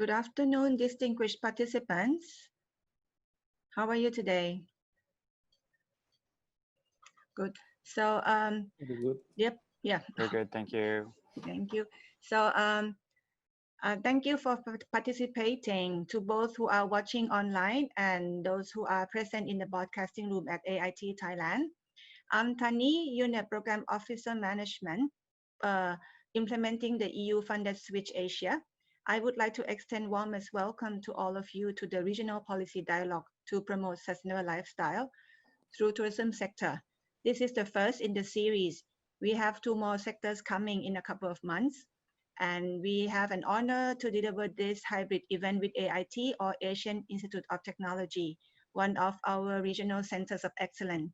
Good afternoon, distinguished participants. How are you today? Good. So, Good. yep, yeah. Very good, thank you. Thank you. So, thank you for participating to both who are watching online and those who are present in the broadcasting room at AIT Thailand. I'm Tani, Unit Program Officer Management, implementing the EU-funded Switch Asia. I would like to extend warmest welcome to all of you to the Regional Policy Dialogue to promote sustainable lifestyle through tourism sector. This is the first in the series. We have 2 more sectors coming in a couple of months. And we have an honor to deliver this hybrid event with AIT, or Asian Institute of Technology, one of our regional centers of excellence.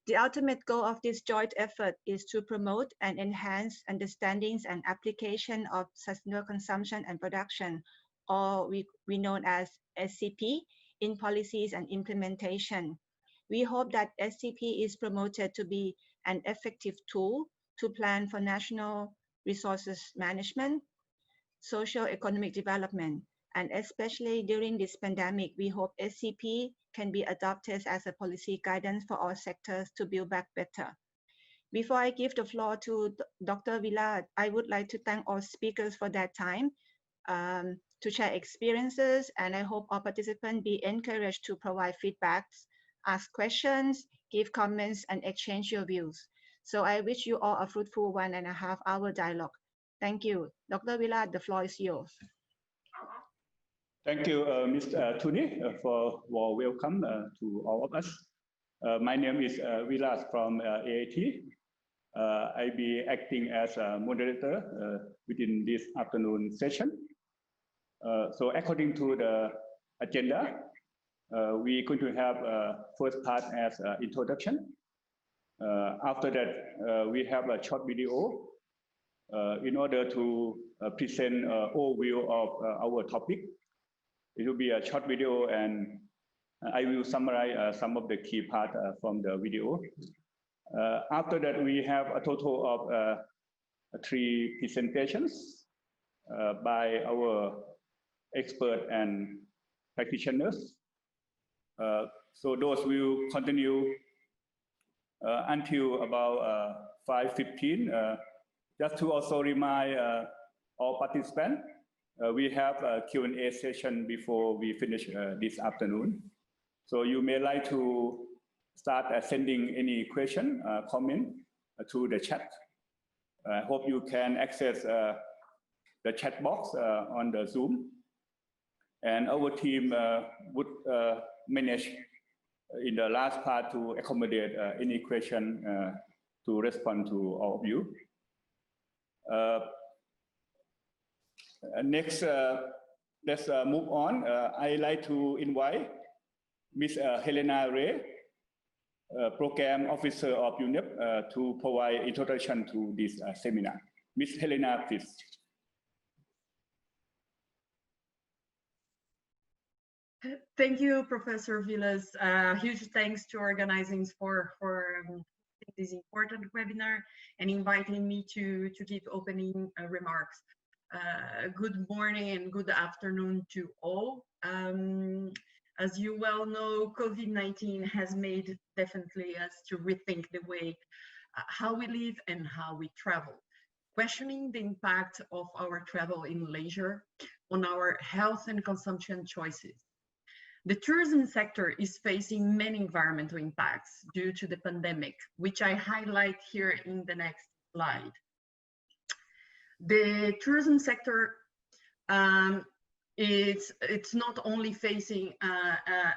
The ultimate goal of this joint effort is to promote and enhance understandings and application of sustainable consumption and production, or we known as SCP, in policies and implementation. We hope that SCP is promoted to be an effective tool to plan for national resources management, socio-economic development, and especially during this pandemic, we hope SCP can be adopted as a policy guidance for all sectors to build back better. Before I give the floor to Dr. Vilad, I would like to thank all speakers for their time to share experiences, and I hope all participants be encouraged to provide feedbacks, ask questions, give comments, and exchange your views. So I wish you all a fruitful 1.5 hour dialogue. Thank you. Dr. Vilad, the floor is yours. Thank you, Mr. Tuni, for warm welcome to all of us. My name is Vilas from AIT. I'll be acting as a moderator within this afternoon session. So according to the agenda, we're going to have first part as introduction. After that, we have a short video in order to present an overview of our topic. It will be a short video, and I will summarize some of the key parts from the video. After that, we have a total of 3 presentations by our expert and practitioners. So those will continue until about 5:15. Just to also remind all participants, we have a Q&A session before we finish this afternoon. So you may like to start sending any question, comment to the chat. I hope you can access the chat box on the Zoom. And our team would manage in the last part to accommodate any question to respond to all of you. Next, let's move on. I'd like to invite Ms. Helena Ray, Program Officer of UNEP, to provide introduction to this seminar. Ms. Helena, please. Thank you, Professor Vilas. Huge thanks to organizing for this important webinar and inviting me to give opening remarks. Good morning and good afternoon to all. As you well know, COVID-19 has made definitely us to rethink the way how we live and how we travel, questioning the impact of our travel in leisure on our health and consumption choices. The tourism sector is facing many environmental impacts due to the pandemic, which I highlight here in the next slide. The tourism sector it's not only facing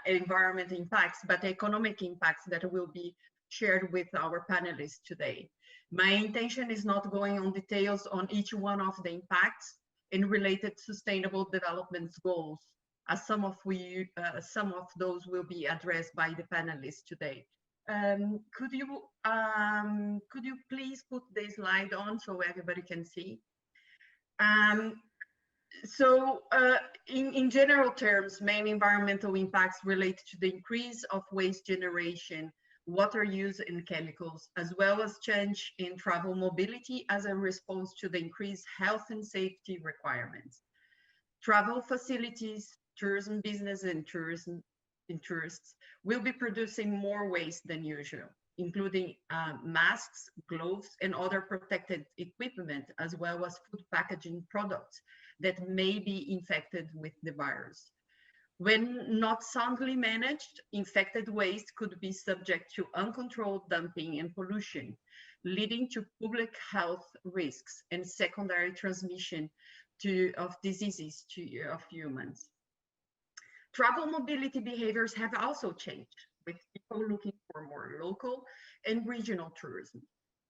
environmental impacts, but economic impacts that will be shared with our panelists today. My intention is not going on details on each one of the impacts and related sustainable development goals, as some of those will be addressed by the panelists today. Could you please put the slide on so everybody can see? In general terms, main environmental impacts relate to the increase of waste generation, water use and chemicals, as well as change in travel mobility as a response to the increased health and safety requirements. Travel facilities, tourism business, and tourists will be producing more waste than usual, including masks, gloves, and other protected equipment, as well as food packaging products that may be infected with the virus. When not soundly managed, infected waste could be subject to uncontrolled dumping and pollution, leading to public health risks and secondary transmission of diseases of humans. Travel mobility behaviors have also changed, with people looking for more local and regional tourism.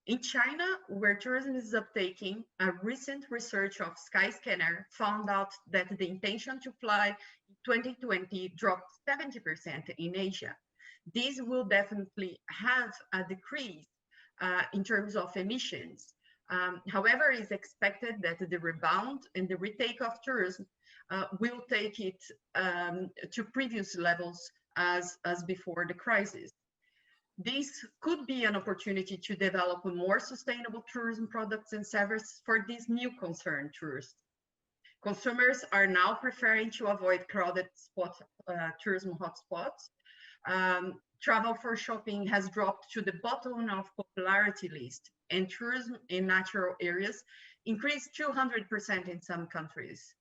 In China, where tourism is uptaking, a recent research of Skyscanner found out that the intention to fly in 2020 dropped 70% in Asia. This will definitely have a decrease in terms of emissions. However, it's expected that the rebound and the retake of tourism will take it to previous levels as before the crisis. This could be an opportunity to develop a more sustainable tourism products and services for these new concerned tourists. Consumers are now preferring to avoid crowded tourism hotspots. Travel for shopping has dropped to the bottom of popularity list, and tourism in natural areas increased 200% in some countries.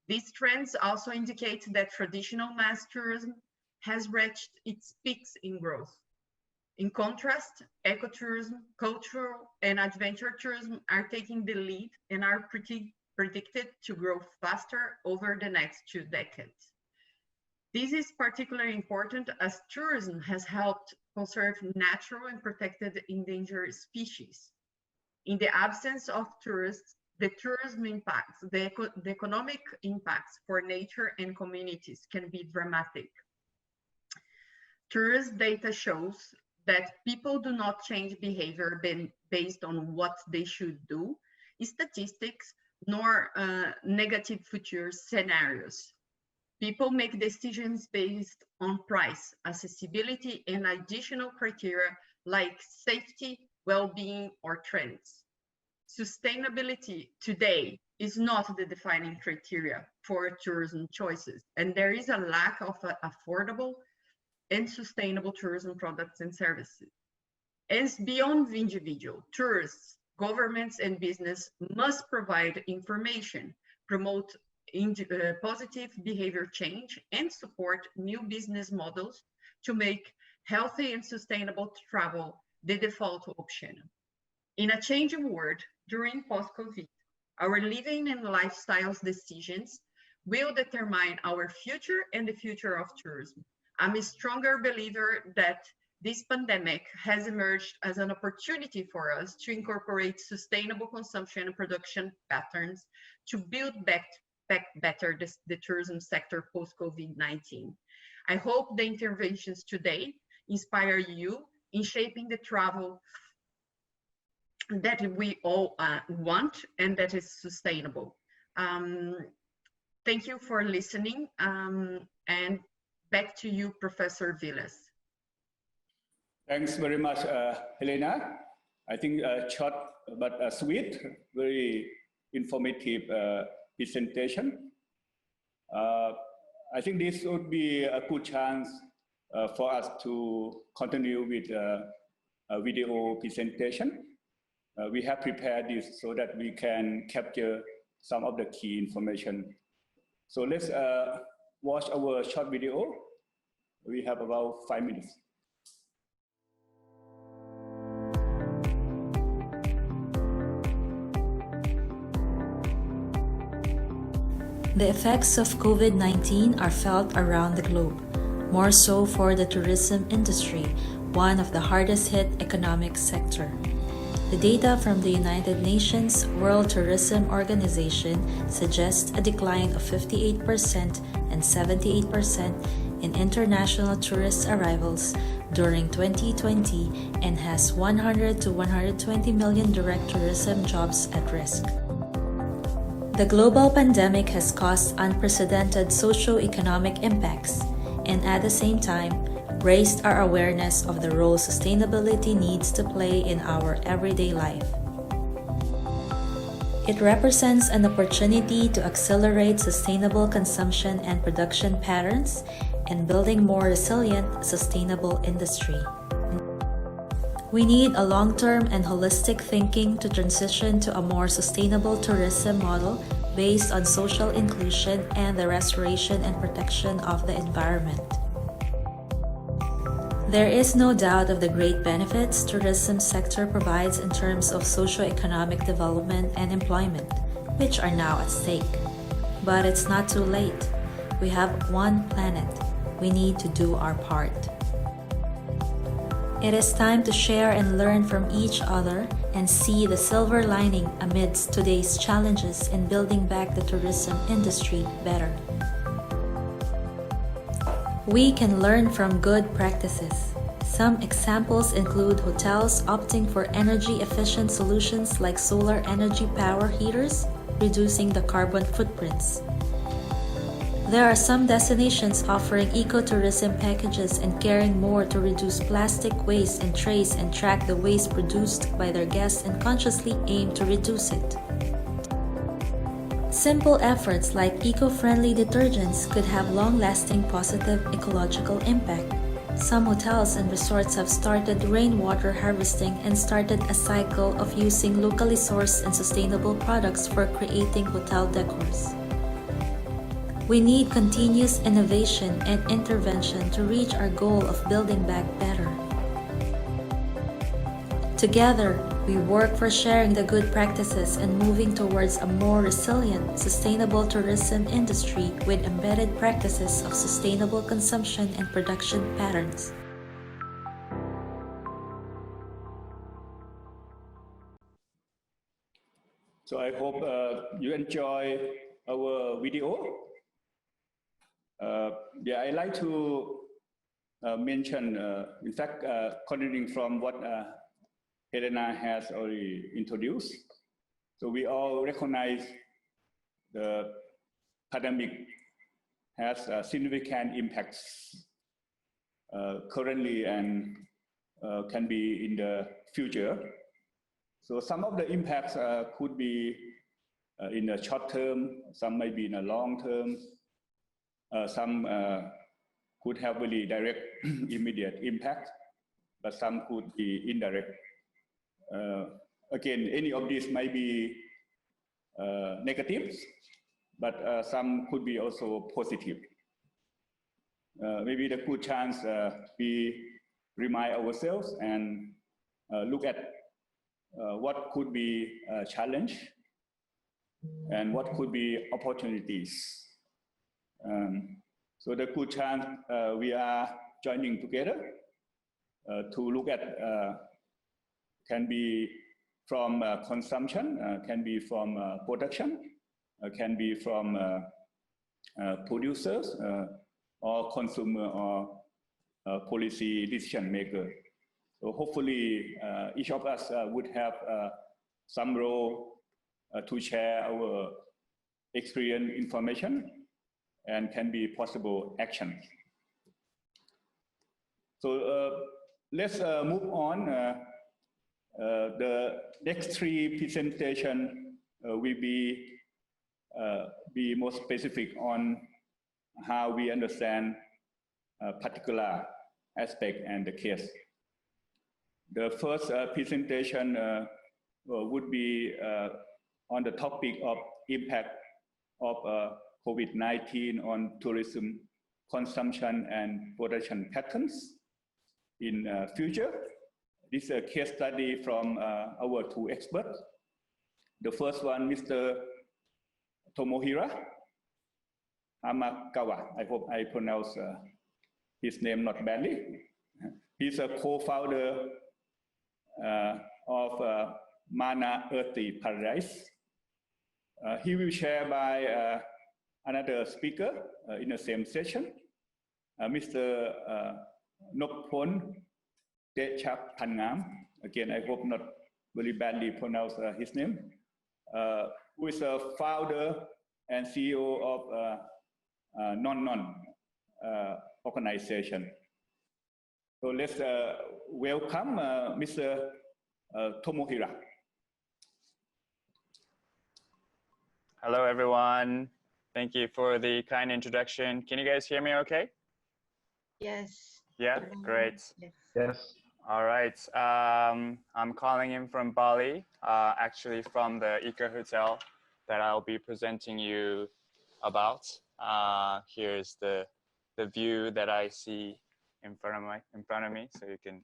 These trends also indicate that traditional mass tourism has reached its peaks in growth. In contrast, ecotourism, cultural, and adventure tourism are taking the lead and are predicted to grow faster over the next 2 decades. This is particularly important as tourism has helped conserve natural and protected endangered species. In the absence of tourists, the tourism impacts, the economic impacts for nature and communities can be dramatic. Tourist data shows that people do not change behavior based on what they should do, statistics, nor negative future scenarios. People make decisions based on price, accessibility, and additional criteria like safety, well-being, or trends. Sustainability today is not the defining criteria for tourism choices, and there is a lack of affordable and sustainable tourism products and services. As beyond the individual, tourists, governments, and business must provide information, promote positive behavior change, and support new business models to make healthy and sustainable travel the default option. In a changing world during post-COVID, our living and lifestyles decisions will determine our future and the future of tourism. I'm a stronger believer that this pandemic has emerged as an opportunity for us to incorporate sustainable consumption and production patterns to build back better the tourism sector post-COVID-19. I hope the interventions today inspire you in shaping the travel that we all want and that is sustainable. Thank you for listening, and back to you, Professor Vilas. Thanks very much, Helena. I think short but sweet, very informative presentation. I think this would be a good chance for us to continue with a video presentation. We have prepared this so that we can capture some of the key information. So let's watch our short video. We have about 5 minutes. The effects of COVID-19 are felt around the globe, more so for the tourism industry, one of the hardest hit economic sector. The data from the United Nations World Tourism Organization suggests a decline of 58% and 78% in international tourist arrivals during 2020 and has 100 to 120 million direct tourism jobs at risk. The global pandemic has caused unprecedented socio-economic impacts and at the same time raised our awareness of the role sustainability needs to play in our everyday life. It represents an opportunity to accelerate sustainable consumption and production patterns and building more resilient, sustainable industry. We need a long-term and holistic thinking to transition to a more sustainable tourism model based on social inclusion and the restoration and protection of the environment. There is no doubt of the great benefits tourism sector provides in terms of socio-economic development and employment, which are now at stake. But it's not too late. We have one planet. We need to do our part. It is time to share and learn from each other and see the silver lining amidst today's challenges in building back the tourism industry better. We can learn from good practices. Some examples include hotels opting for energy-efficient solutions like solar energy power heaters, reducing the carbon footprints. There are some destinations offering ecotourism packages and caring more to reduce plastic waste and trace and track the waste produced by their guests and consciously aim to reduce it. Simple efforts like eco-friendly detergents could have long-lasting positive ecological impact. Some hotels and resorts have started rainwater harvesting and started a cycle of using locally sourced and sustainable products for creating hotel decors. We need continuous innovation and intervention to reach our goal of building back better. Together, we work for sharing the good practices and moving towards a more resilient, sustainable tourism industry with embedded practices of sustainable consumption and production patterns. So I hope you enjoy our video. I'd like to mention, in fact, continuing from what Helena has already introduced. So we all recognize the pandemic has significant impacts currently and can be in the future. So some of the impacts could be in the short term, some may be in the long term, some could have really direct immediate impact, but some could be indirect. Again, any of these might be negatives, but some could be also positive. Maybe the good chance we remind ourselves and look at what could be a challenge and what could be opportunities. So the good chance we are joining together to look at can be from consumption, can be from production, can be from producers or consumer or policy decision maker. So hopefully each of us would have some role to share our experience, information, and can be possible actions. So let's move on. The next three presentations will be more specific on how we understand a particular aspect and the case. The first presentation would be on the topic of impact of COVID-19 on tourism consumption and production patterns in future. This is a case study from our two experts. The first one, Mr. Tomohiro Hamakawa. I hope I pronounce his name not badly. He's a co-founder of Mana Earthy Paradise. He will share by another speaker in the same session, Mr. Nopon Dechap Pangam. Again, I hope not very badly pronounce his name, who is a founder and CEO of Non organization. So let's welcome Mr. Tomohiro. Hello, everyone. Thank you for the kind introduction. Can you guys hear me okay? Yes. Yeah, great. Yes. Yes. All right. I'm calling in from Bali, actually from the Eco Hotel that I'll be presenting you about. Here's the view that I see in front of me, so you can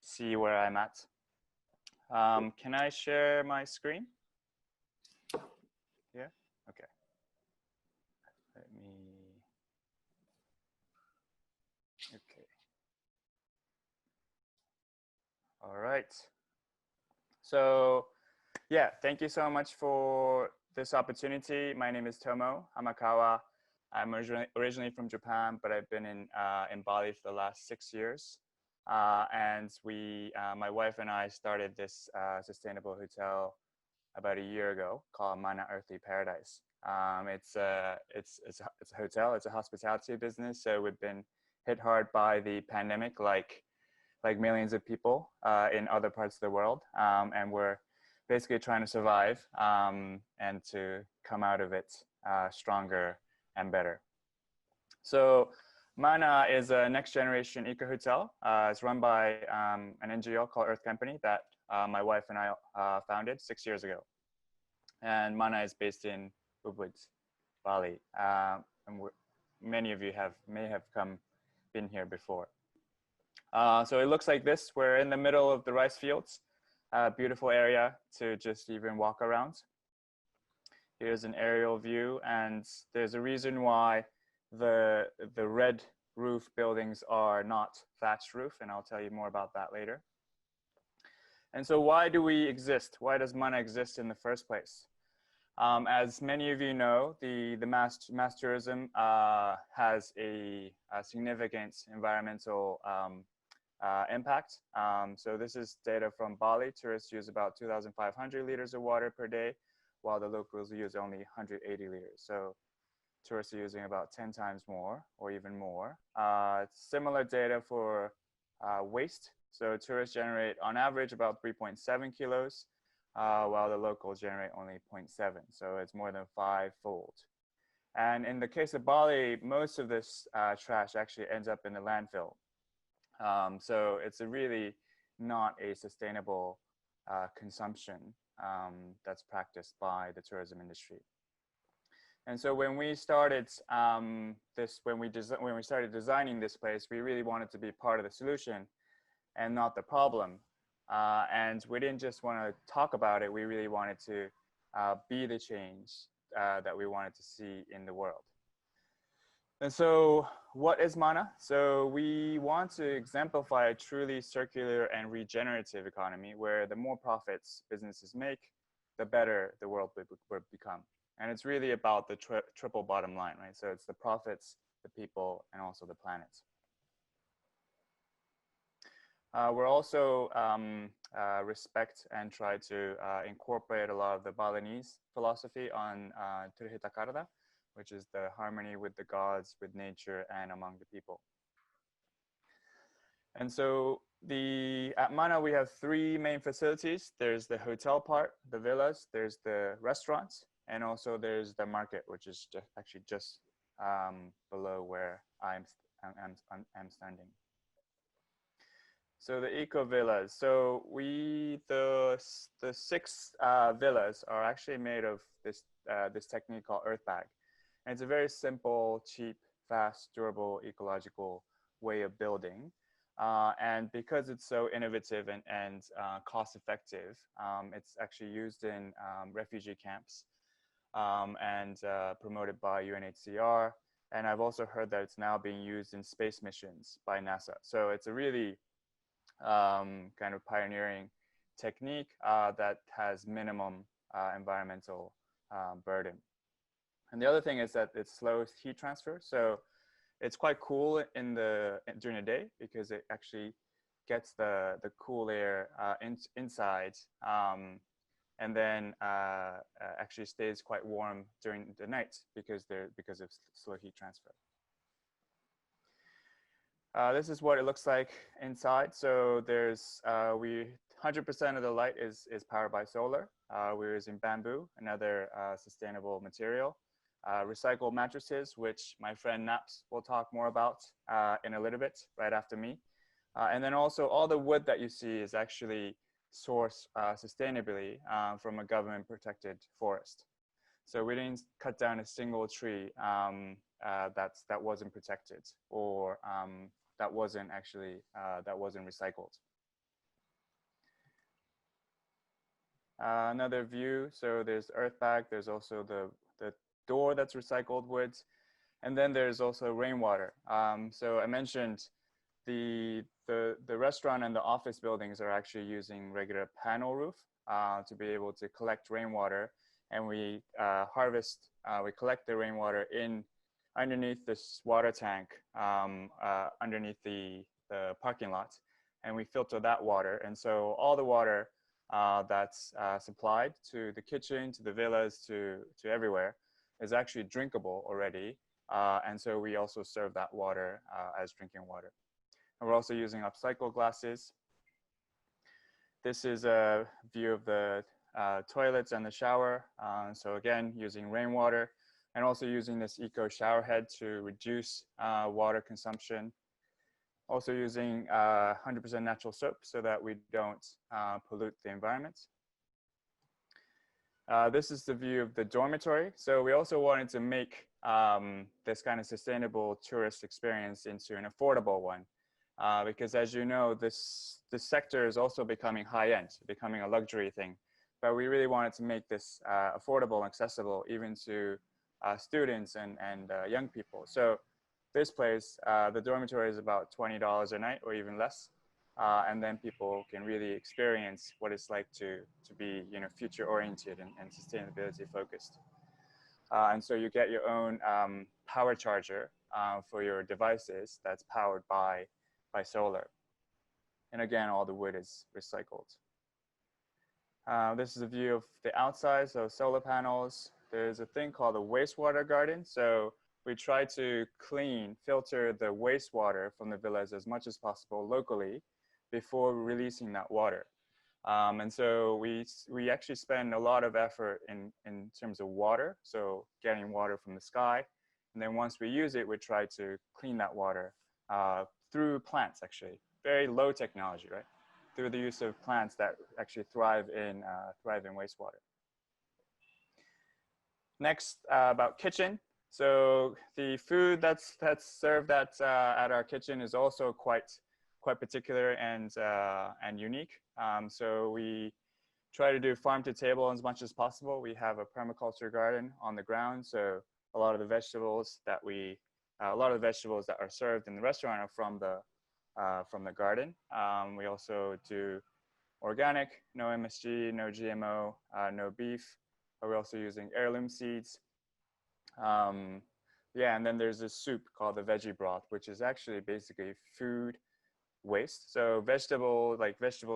see where I'm at. Can I share my screen? Yeah. Okay. Let me. Okay. All right. So, yeah, thank you so much for this opportunity. My name is Tomo Hamakawa. I'm originally from Japan, but I've been in Bali for the last 6 years. And my wife and I started this sustainable hotel about a year ago called Mana Earthly Paradise. It's a hotel, it's a hospitality business. So we've been hit hard by the pandemic, like millions of people in other parts of the world. And we're basically trying to survive and to come out of it stronger and better. So Mana is a next generation eco hotel. It's run by an NGO called Earth Company that my wife and I founded 6 years ago. And Mana is based in Ubud, Bali. And many of you may have been here before. So it looks like this. We're in the middle of the rice fields. Beautiful area to just even walk around. Here's an aerial view, and there's a reason why the red roof buildings are not thatched roof, and I'll tell you more about that later. And so why do we exist? Why does Mana exist in the first place? As many of you know, the mass tourism has a significant environmental impact. So this is data from Bali. Tourists use about 2,500 liters of water per day, while the locals use only 180 liters. So tourists are using about 10 times more or even more. Similar data for waste. So tourists generate on average about 3.7 kilos, while the locals generate only 0.7. So it's more than 5-fold. And in the case of Bali, most of this trash actually ends up in the landfill. So it's really not a sustainable consumption that's practiced by the tourism industry. And so when we started when we started designing this place, we really wanted to be part of the solution and not the problem. And we didn't just want to talk about it. We really wanted to be the change that we wanted to see in the world. And so what is Mana? So we want to exemplify a truly circular and regenerative economy where the more profits businesses make, the better the world will become. And it's really about the triple bottom line, right? So it's the profits, the people, and also the planet. We're also respect and try to incorporate a lot of the Balinese philosophy on Trihita Karada, which is the harmony with the gods, with nature, and among the people. And so at Mana, we have 3 main facilities. There's the hotel part, the villas, there's the restaurants, and also there's the market, which is actually just below where I'm standing. So the eco villas. So the 6 villas are actually made of this technique called earth bag. And it's a very simple, cheap, fast, durable, ecological way of building. And because it's so innovative and cost effective, it's actually used in refugee camps and promoted by UNHCR. And I've also heard that it's now being used in space missions by NASA. So it's a really kind of pioneering technique that has minimum environmental burden. And the other thing is that it slows heat transfer. So it's quite cool during the day because it actually gets the cool air inside and then actually stays quite warm during the night because of slow heat transfer. This is what it looks like inside. So we 100% of the light is powered by solar. We're using bamboo, another sustainable material. Recycled mattresses, which my friend Naps will talk more about in a little bit, right after me. And then also all the wood that you see is actually sourced sustainably from a government protected forest. So we didn't cut down a single tree that wasn't protected or that wasn't recycled. Another view, so there's earth bag, there's also the door that's recycled wood, and then there's also rainwater. So I mentioned the restaurant and the office buildings are actually using regular panel roof to be able to collect rainwater, and we collect the rainwater underneath this water tank underneath the parking lot, and we filter that water. And so all the water that's supplied to the kitchen, to the villas, to everywhere is actually drinkable already. And so we also serve that water as drinking water. And we're also using upcycled glasses. This is a view of the toilets and the shower. So again, using rainwater and also using this eco shower head to reduce water consumption. Also using 100% natural soap so that we don't pollute the environment. This is the view of the dormitory. So we also wanted to make this kind of sustainable tourist experience into an affordable one. Because as you know, this sector is also becoming high-end, becoming a luxury thing. But we really wanted to make this affordable and accessible even to students and young people. So this place, the dormitory is about $20 a night or even less. And then people can really experience what it's like to be, future oriented and sustainability focused. And so you get your own power charger for your devices that's powered by solar. And again, all the wood is recycled. This is a view of the outside, so solar panels. There's a thing called a wastewater garden. So we try to filter the wastewater from the villas as much as possible locally before releasing that water. And so we actually spend a lot of effort in terms of water, so getting water from the sky. And then once we use it, we try to clean that water through plants, actually. Very low technology, right? Through the use of plants that actually thrive in wastewater. Next, about kitchen. So the food that's served at our kitchen is also quite particular and unique. So we try to do farm to table as much as possible. We have a permaculture garden on the ground, so a lot of the vegetables that are served in the restaurant are from the garden. We also do organic, no MSG, no GMO, no beef. We're also using heirloom seeds. Yeah, and then there's this soup called the veggie broth, which is actually basically food waste. So vegetable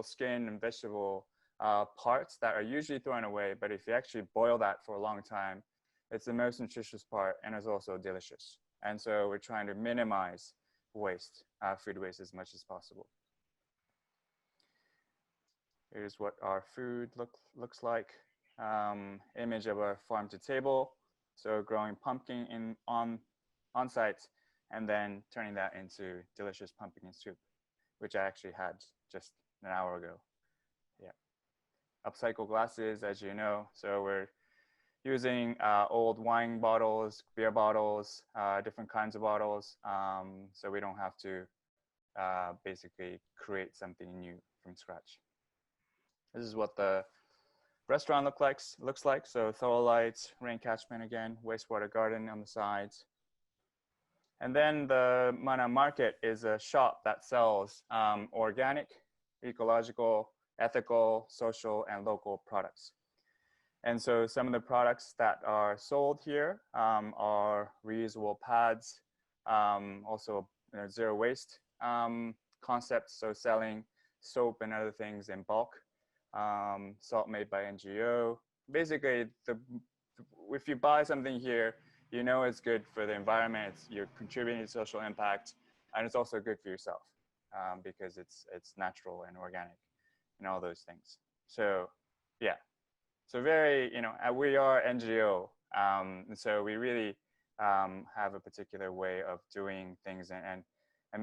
skin and vegetable parts that are usually thrown away, but if you actually boil that for a long time, it's the most nutritious part and is also delicious. And so we're trying to minimize waste, food waste as much as possible. Here's what our food looks like. Image of our farm to table. So growing pumpkin on site and then turning that into delicious pumpkin soup, which I actually had just an hour ago. Yeah. Upcycle glasses, as you know. So we're using old wine bottles, beer bottles, different kinds of bottles. So we don't have to basically create something new from scratch. This is what the restaurant looks like. So Thorolite, rain catchment again, wastewater garden on the sides. And then the Mana Market is a shop that sells organic, ecological, ethical, social, and local products. And so some of the products that are sold here are reusable pads, also zero waste concepts, so selling soap and other things in bulk, salt made by NGO. Basically, if you buy something here, you know it's good for the environment, you're contributing to social impact, and it's also good for yourself because it's natural and organic and all those things. So yeah, so very, we are NGO, and so we really have a particular way of doing things and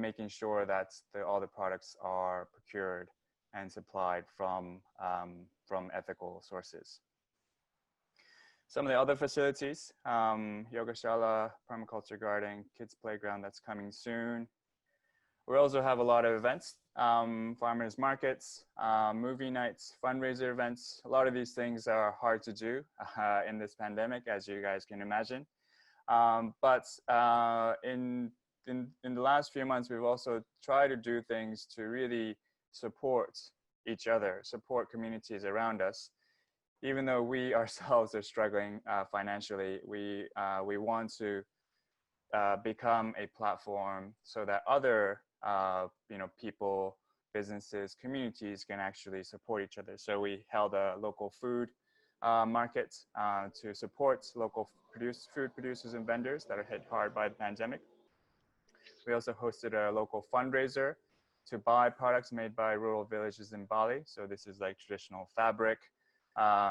making sure that all the products are procured and supplied from ethical sources. Some of the other facilities, Yogashala, permaculture garden, kids playground that's coming soon. We also have a lot of events, farmers markets, movie nights, fundraiser events. A lot of these things are hard to do in this pandemic, as you guys can imagine. But in the last few months, we've also tried to do things to really support each other, support communities around us. Even though we ourselves are struggling financially, we want to become a platform so that other people, businesses, communities can actually support each other. So we held a local food market to support local food producers and vendors that are hit hard by the pandemic. We also hosted a local fundraiser to buy products made by rural villages in Bali. So this is like traditional fabric,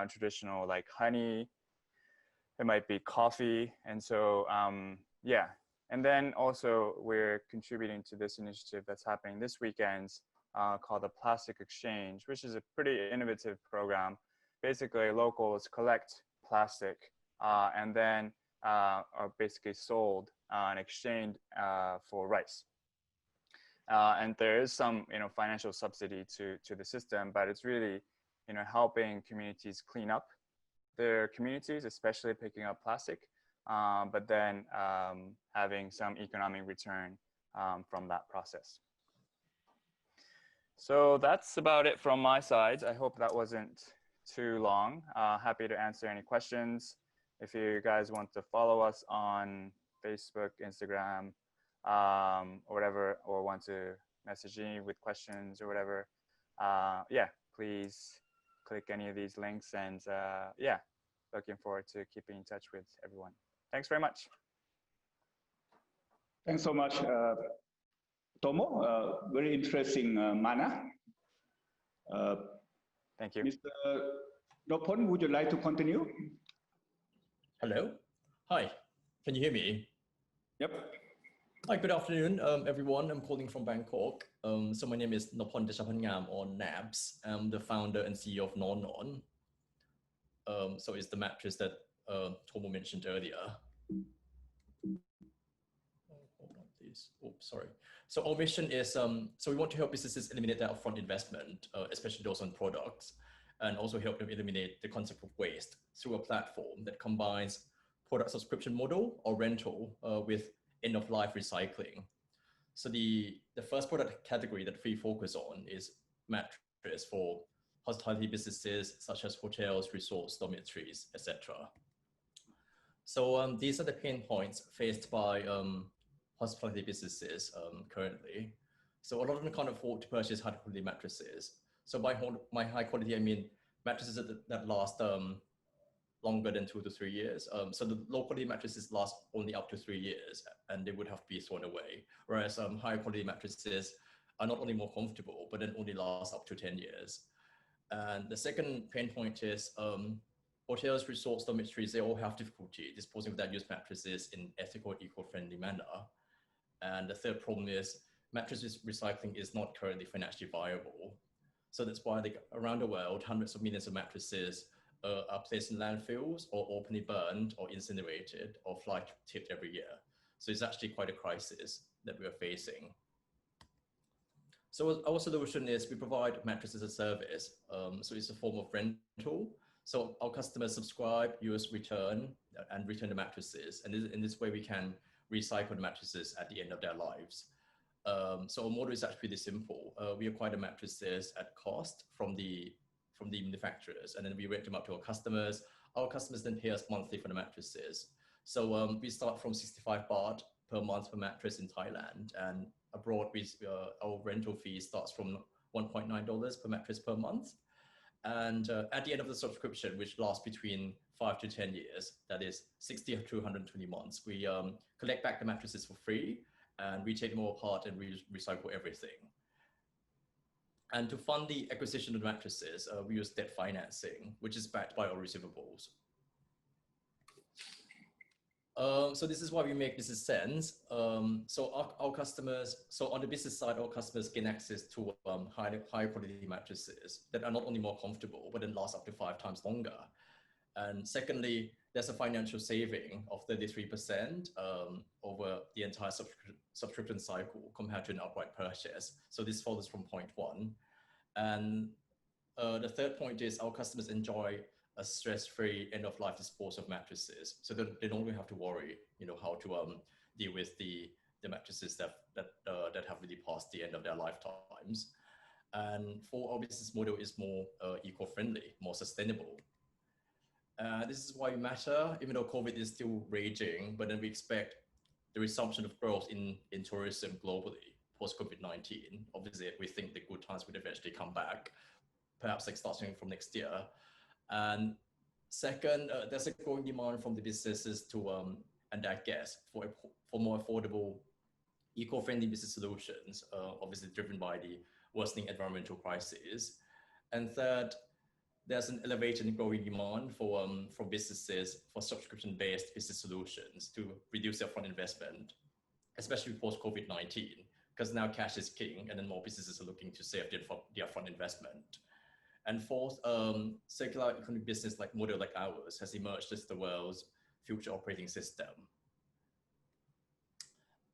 traditional like honey, it might be coffee. And so, yeah. And then also we're contributing to this initiative that's happening this weekend called the Plastic Exchange, which is a pretty innovative program. Basically, locals collect plastic and then are basically sold and exchanged for rice. And there is some, financial subsidy to the system, but it's really, helping communities clean up their communities, especially picking up plastic, but then having some economic return from that process. So that's about it from my side. I hope that wasn't too long. Happy to answer any questions. If you guys want to follow us on Facebook, Instagram, or whatever, or want to message me with questions or whatever, yeah, please click any of these links. And yeah, looking forward to keeping in touch with everyone. Thanks very much. Thanks so much, Tomo. Very interesting manner. Thank you. Mr. Nopon, would you like to continue? Hello. Hi. Can you hear me? Yep. Hi, good afternoon, everyone. I'm calling from Bangkok. So my name is Nopon Deshapangam, or Nabs. I'm the founder and CEO of Non. So it's the mattress that Tomo mentioned earlier. Hold on, please. Oh, sorry. So our mission is, so we want to help businesses eliminate their upfront investment, especially those on products, and also help them eliminate the concept of waste through a platform that combines product subscription model or rental with end-of-life recycling. So the first product category that we focus on is mattress for hospitality businesses such as hotels, resorts, dormitories, etc. So these are the pain points faced by hospitality businesses currently. So a lot of them can't afford to purchase high quality mattresses. So by high quality, I mean mattresses that last longer than 2 to 3 years. So the low quality mattresses last only up to 3 years and they would have to be thrown away. Whereas high quality mattresses are not only more comfortable, but then only last up to 10 years. And the second pain point is hotels, resorts, dormitories, they all have difficulty disposing of their used mattresses in ethical, eco-friendly manner. And the third problem is mattress recycling is not currently financially viable. So that's why around the world, hundreds of millions of mattresses are placed in landfills or openly burned or incinerated or fly tipped every year. So it's actually quite a crisis that we are facing. So our solution is we provide mattress as a service. So it's a form of rental. So our customers subscribe, use, return, and return the mattresses. And in this way, we can recycle the mattresses at the end of their lives. So our model is actually pretty simple. We acquire the mattresses at cost from the manufacturers, and then we rent them up to our customers. Our customers then pay us monthly for the mattresses. So we start from 65 baht per month per mattress in Thailand, and abroad, our rental fee starts from $1.9 per mattress per month. And at the end of the subscription, which lasts between 5 to 10 years, that is 60 to 120 months, we collect back the mattresses for free, and we take them all apart and we recycle everything. And to fund the acquisition of mattresses, we use debt financing, which is backed by our receivables. So this is why we make business sense. So our customers, so on the business side, our customers gain access to high quality mattresses that are not only more comfortable, but then last up to 5 times longer. And secondly, there's a financial saving of 33% over the entire subscription cycle compared to an outright purchase. So this follows from point 1. And the third point is our customers enjoy a stress-free end-of-life disposal of mattresses, so that they don't really have to worry, how to deal with the mattresses that have really passed the end of their lifetimes. And for our business model is more eco-friendly, more sustainable. This is why we matter, even though COVID is still raging, but then we expect the resumption of growth in tourism globally post-COVID-19. Obviously, we think the good times would eventually come back, perhaps like starting from next year. And second, there's a growing demand from the businesses to and their guests for more affordable, eco-friendly business solutions, obviously driven by the worsening environmental crisis. And third, there's an elevated and growing demand for businesses for subscription-based business solutions to reduce their upfront investment, especially post-COVID-19, because now cash is king, and then more businesses are looking to save the upfront investment. And fourth, circular economic business model like ours has emerged as the world's future operating system.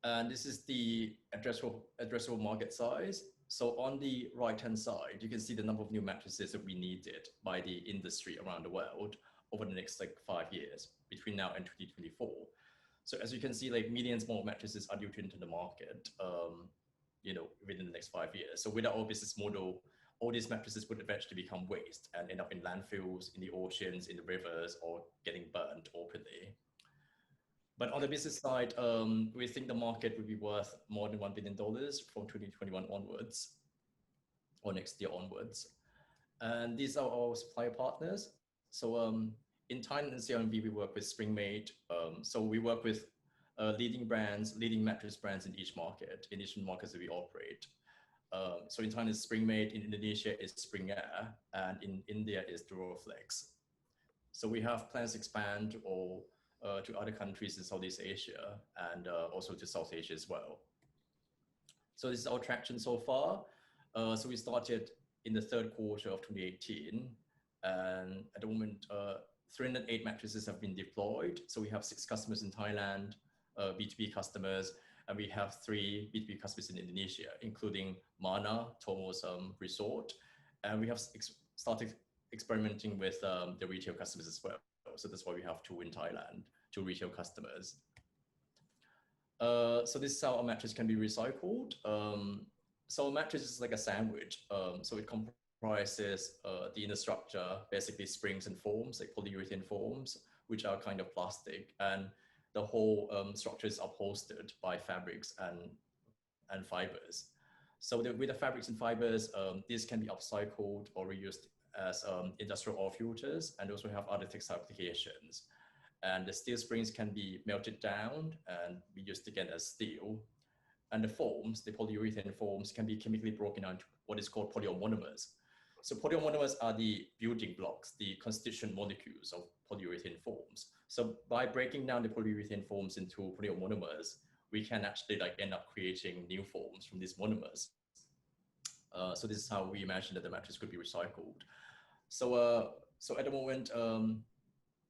And this is the addressable market size. So on the right-hand side, you can see the number of new mattresses that we needed by the industry around the world over the next 5 years between now and 2024. So as you can see, millions more mattresses are due to enter the market, within the next 5 years. So without our business model, all these mattresses would eventually become waste and end up in landfills, in the oceans, in the rivers, or getting burned openly. But on the business side, we think the market would be worth more than $1 billion from 2021 onwards, or next year onwards. And these are our supplier partners. So in Thailand and CRMV, we work with SpringMate. So we work with leading mattress brands in each market, in each markets that we operate. So in Thailand is SpringMate, in Indonesia is Spring Air, and in India is Duroflex. So we have plans to expand to other countries in Southeast Asia and also to South Asia as well. So this is our traction so far. So we started in the third quarter of 2018, and at the moment, 308 mattresses have been deployed. So we have 6 customers in Thailand, B2B customers, and we have 3 B2B customers in Indonesia, including Mana, Tomo's resort. And we have started experimenting with the retail customers as well. So that's why we have 2 in Thailand, 2 retail customers. So this is how a mattress can be recycled. So a mattress is like a sandwich. So it comprises the inner structure, basically springs and foams, like polyurethane foams, which are kind of plastic. And the whole structure is upholstered by fabrics and fibers. So with the fabrics and fibers, these can be upcycled or reused as industrial oil filters, and also have other textile applications. And the steel springs can be melted down and be used again as steel. And the foams, the polyurethane foams, can be chemically broken down to what is called polymonomers. So polymonomers are the building blocks, the constituent molecules of polyurethane foams. So by breaking down the polyurethane foams into polymonomers, we can actually end up creating new forms from these monomers. So this is how we imagine that the mattress could be recycled. So at the moment,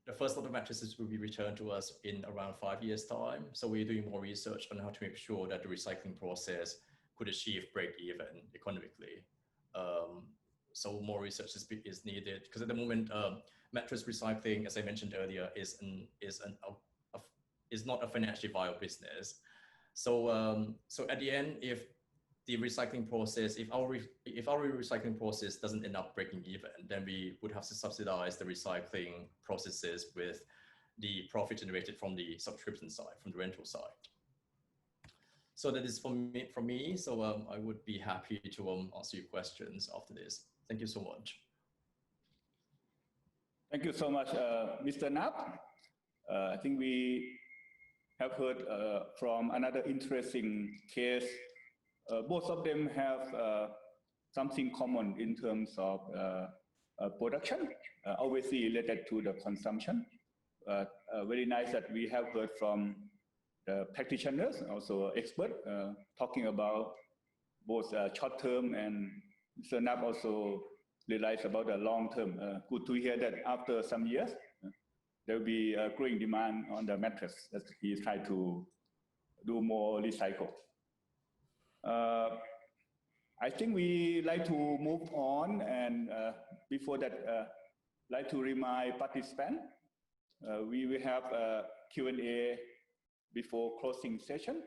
the first lot of mattresses will be returned to us in around 5 years' time. So we're doing more research on how to make sure that the recycling process could achieve break-even economically. So more research is needed, because at the moment, mattress recycling, as I mentioned earlier, is not a financially viable business. So so at the end, if the recycling process, if our recycling process doesn't end up breaking even, then we would have to subsidize the recycling processes with the profit generated from the subscription side, from the rental side. So that is from me. So I would be happy to answer your questions after this. Thank you so much. Thank you so much, Mr. Nap. I think we have heard from another interesting case. Both of them have something common in terms of production, obviously related to the consumption. Very nice that we have heard from the practitioners, also experts, talking about both short-term, and Mr. Nap also realized about the long-term. Good to hear that after some years, there will be a growing demand on the mattress as he try to do more recycle. I think we like to move on, and before that, like to remind participants, we will have a Q&A before closing session.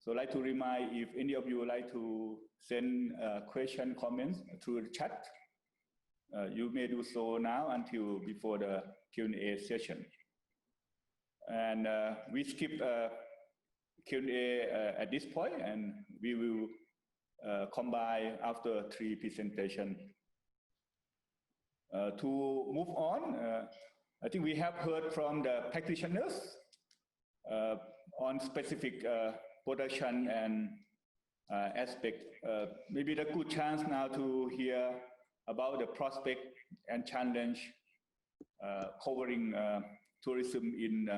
So I'd like to remind, if any of you would like to send question, comments through the chat, you may do so now until before the Q&A session. And we skip Q&A at this point, and we will combine after 3 presentations. To move on, I think we have heard from the practitioners on specific production and aspect. Maybe the good chance now to hear about the prospect and challenge covering tourism in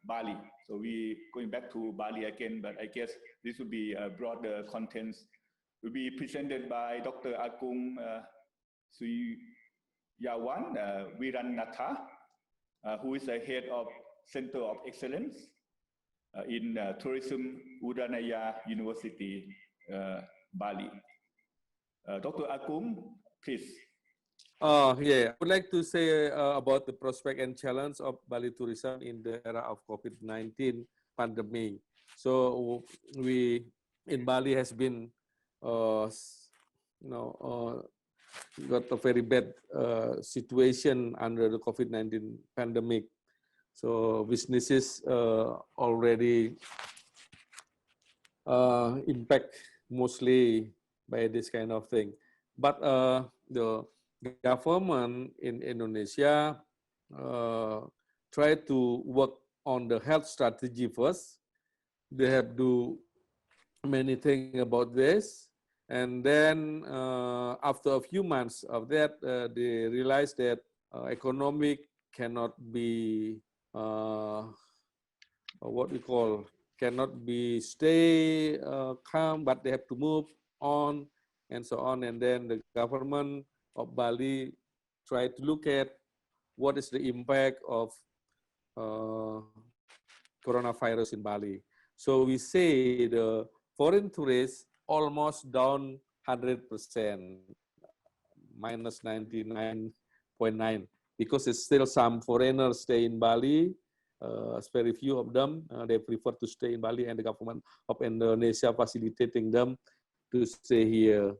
Bali. So we going back to Bali again, but I guess this will be a broader contents. Will be presented by Dr. Agung Suyawan Wiranatha, who is the head of Center of Excellence in Tourism, Udanaya University, Bali. Dr. Agung, please. Yeah, I would like to say about the prospect and challenge of Bali tourism in the era of COVID-19 pandemic. So we in Bali has been, got a very bad situation under the COVID-19 pandemic. So businesses already impact mostly by this kind of thing. But the government in Indonesia try to work on the health strategy first. They have do many things about this. And then after a few months of that, they realized that economic cannot be, what we call, cannot be stay calm, but they have to move on and so on. And then the government of Bali try to look at what is the impact of coronavirus in Bali. So we say the foreign tourists almost down 100%, minus 99.9, because it's still some foreigners stay in Bali. Very few of them, they prefer to stay in Bali, and the government of Indonesia facilitating them to stay here.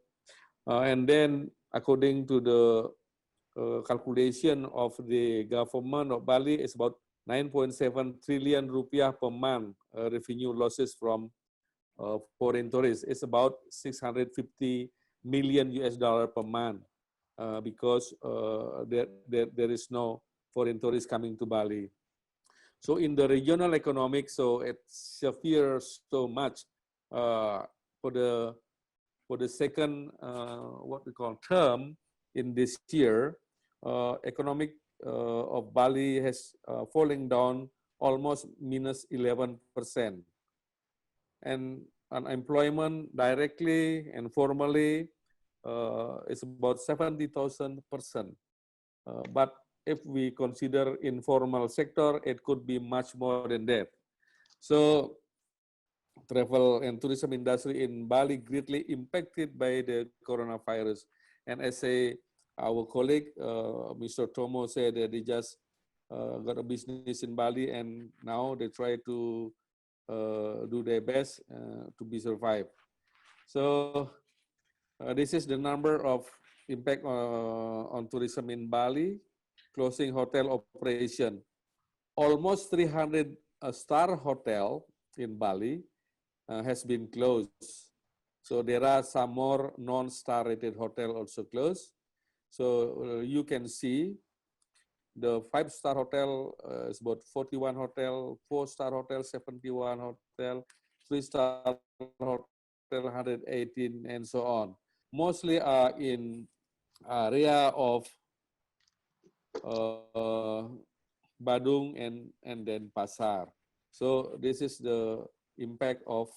And then according to the calculation of the government of Bali, it's about 9.7 trillion rupiah per month revenue losses from foreign tourists. It's about 650 million US dollar per month because there is no foreign tourists coming to Bali. So in the regional economics, so it suffers so much for the second what we call term in this year. Economic of Bali has falling down almost minus 11%, and unemployment directly and formally is about 70,000%. But if we consider informal sector, it could be much more than that. So travel and tourism industry in Bali greatly impacted by the coronavirus. And as our colleague, Mr. Tomo said that they just got a business in Bali, and now they try to do their best to be survived. So this is the number of impact on tourism in Bali. Closing hotel operation. Almost 300 star hotel in Bali has been closed. So there are some more non-star rated hotel also closed. So you can see the 5-star hotel is about 41 hotel, 4-star hotel 71 hotel, 3-star hotel 118, and so on. mostly are in area of Badung and then Pasar. So this is the impact of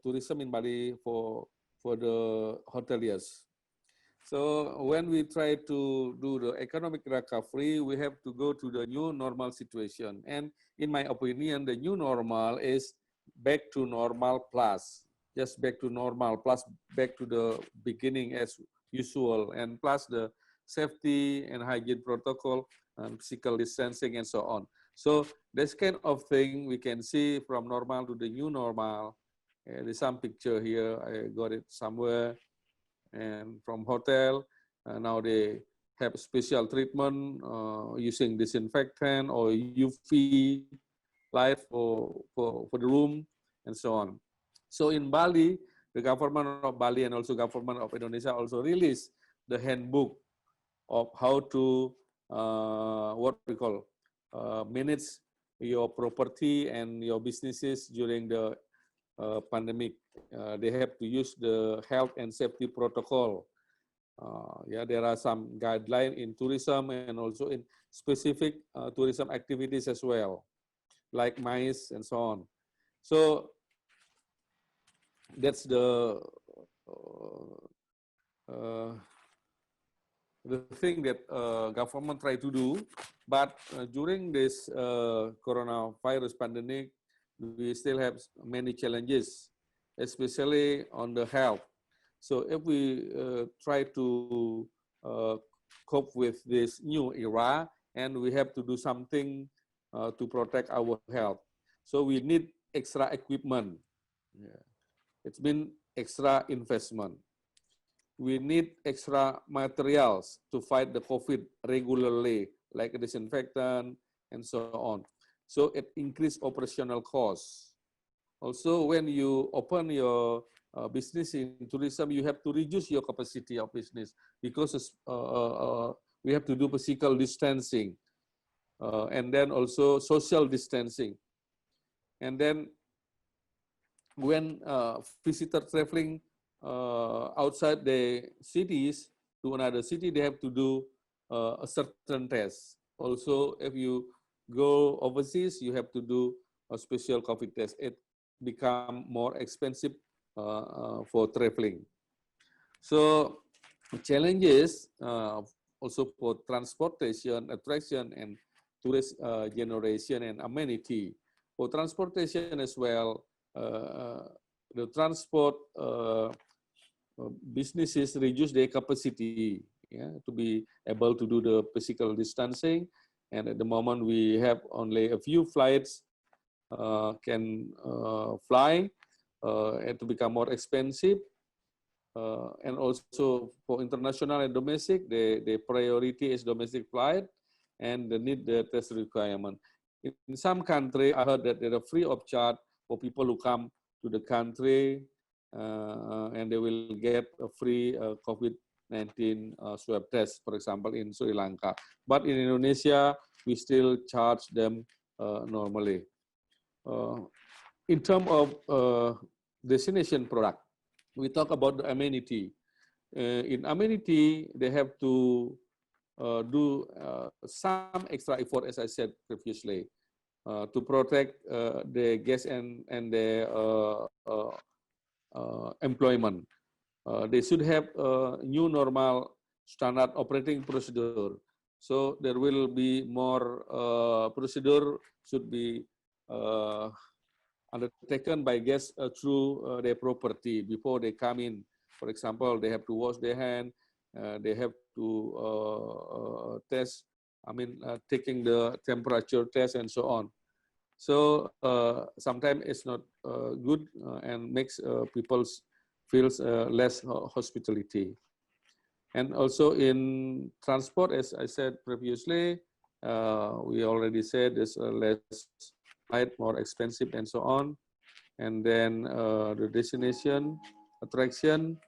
tourism in Bali for the hoteliers. So when we try to do the economic recovery, we have to go to the new normal situation. And in my opinion, the new normal is back to normal plus, just back to normal plus back to the beginning as usual, and plus the safety and hygiene protocol and physical distancing and so on. So this kind of thing we can see from normal to the new normal. There's some picture here, I got it somewhere. And from hotel, now they have special treatment using disinfectant or UV light for the room and so on. So in Bali, the government of Bali and also government of Indonesia also released the handbook of how to what we call manage your property and your businesses during the pandemic. They have to use the health and safety protocol. Yeah, there are some guidelines in tourism and also in specific tourism activities as well, like MICE and so on. So that's the thing that government try to do. But during this coronavirus pandemic, we still have many challenges, especially on the health. So if we try to cope with this new era, and we have to do something to protect our health. So we need extra equipment. Yeah. It's been extra investment. We need extra materials to fight the COVID regularly, like disinfectant and so on. So it increased operational costs. Also, when you open your business in tourism, you have to reduce your capacity of business because we have to do physical distancing and then also social distancing. And then when visitor traveling outside the cities to another city, they have to do a certain test. Also, if you go overseas, you have to do a special COVID test. It become more expensive for traveling. So challenges also for transportation, attraction, and tourist generation and amenity. For transportation as well, the transport businesses reduce their capacity, yeah, to be able to do the physical distancing. And at the moment, we have only a few flights can fly, and to become more expensive. And also for international and domestic, the priority is domestic flight, and they need the test requirement. In some country, I heard that they are free of charge for people who come to the country, and they will get a free COVID-19 swab test, for example, in Sri Lanka. But in Indonesia, we still charge them normally. In terms of destination product, we talk about the amenity. In amenity, they have to do some extra effort, as I said previously, to protect the guests and their employment. They should have a new normal standard operating procedure. So there will be more procedure should be undertaken by guests through their property before they come in. For example, they have to wash their hand, they have to test, taking the temperature test and so on. So sometimes it's not good and makes people feels less hospitality. And also in transport, as I said previously, we already said there's less flight, more expensive and so on. And then the destination, attraction.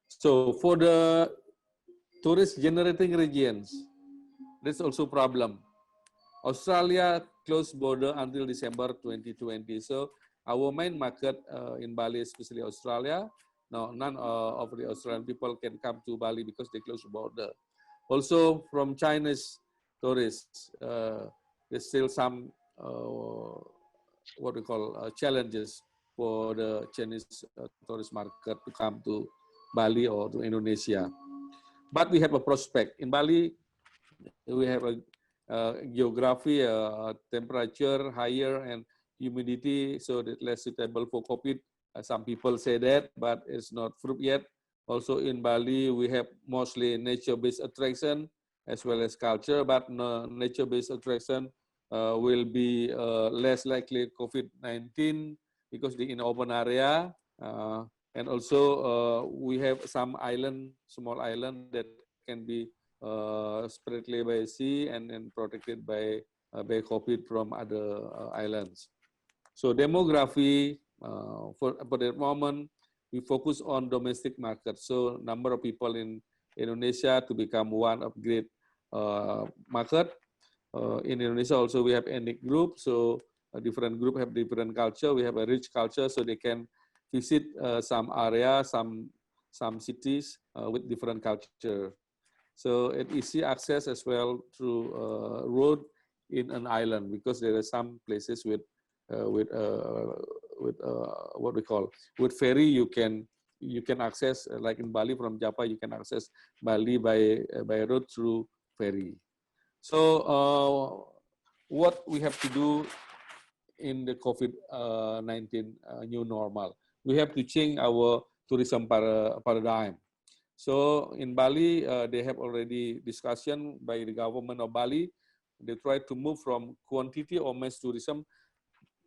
So for the tourist generating regions, there's also problem. Australia closed border until December 2020. So our main market in Bali, especially Australia, no, none of the Australian people can come to Bali because they close the border. Also from Chinese tourists, there's still some what we call challenges for the Chinese tourist market to come to Bali or to Indonesia. But we have a prospect. In Bali, we have a geography, temperature higher and humidity, so that less suitable for COVID. Some people say that, but it's not proved yet. Also in Bali, we have mostly nature-based attraction as well as culture, but nature-based attraction will be less likely COVID-19 because in open area. And also we have some island, small island that can be spread by sea and protected by COVID from other islands. So demography, for the moment, we focus on domestic market. So number of people in Indonesia to become one of great market. In Indonesia also we have ethnic group, so a different group have different culture. We have a rich culture, so they can visit some area, some cities with different culture. So it easy access as well through road in an island, because there are some places with what we call with ferry. You can access, like in Bali from Java, you can access Bali by road through ferry. So what we have to do in the COVID-19 new normal, we have to change our tourism paradigm. So in Bali, they have already discussion by the government of Bali. They try to move from quantity of mass tourism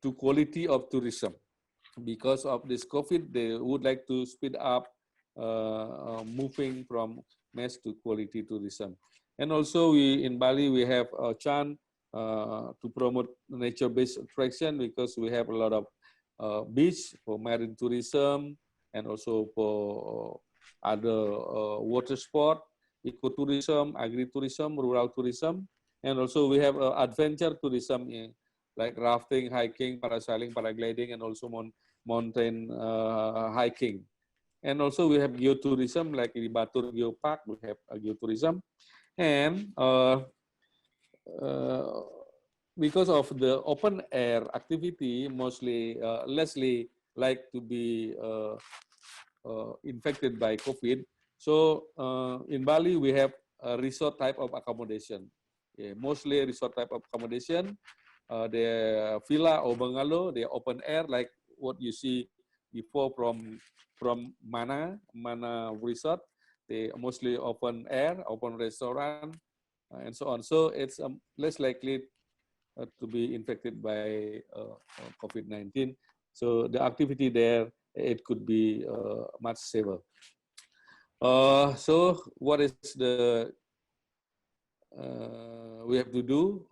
to quality of tourism. Because of this COVID, they would like to speed up moving from mass to quality tourism. And also in Bali, we have a chance to promote nature-based attraction, because we have a lot of beach for marine tourism and also for other water sport, ecotourism, agri-tourism, rural tourism. And also we have adventure tourism, like rafting, hiking, parasailing, paragliding, and also mountain hiking. And also we have geotourism, like in Batur Geopark, we have geotourism. And because of the open air activity, mostly lessly like to be infected by COVID. So in Bali, we have a resort type of accommodation. Yeah, mostly resort type of accommodation. The villa or bungalow, they open air, like what you see before from Mana Resort. They mostly open air, open restaurant, and so on. So it's less likely to be infected by COVID-19. So the activity there, it could be much safer. So what is the we have to do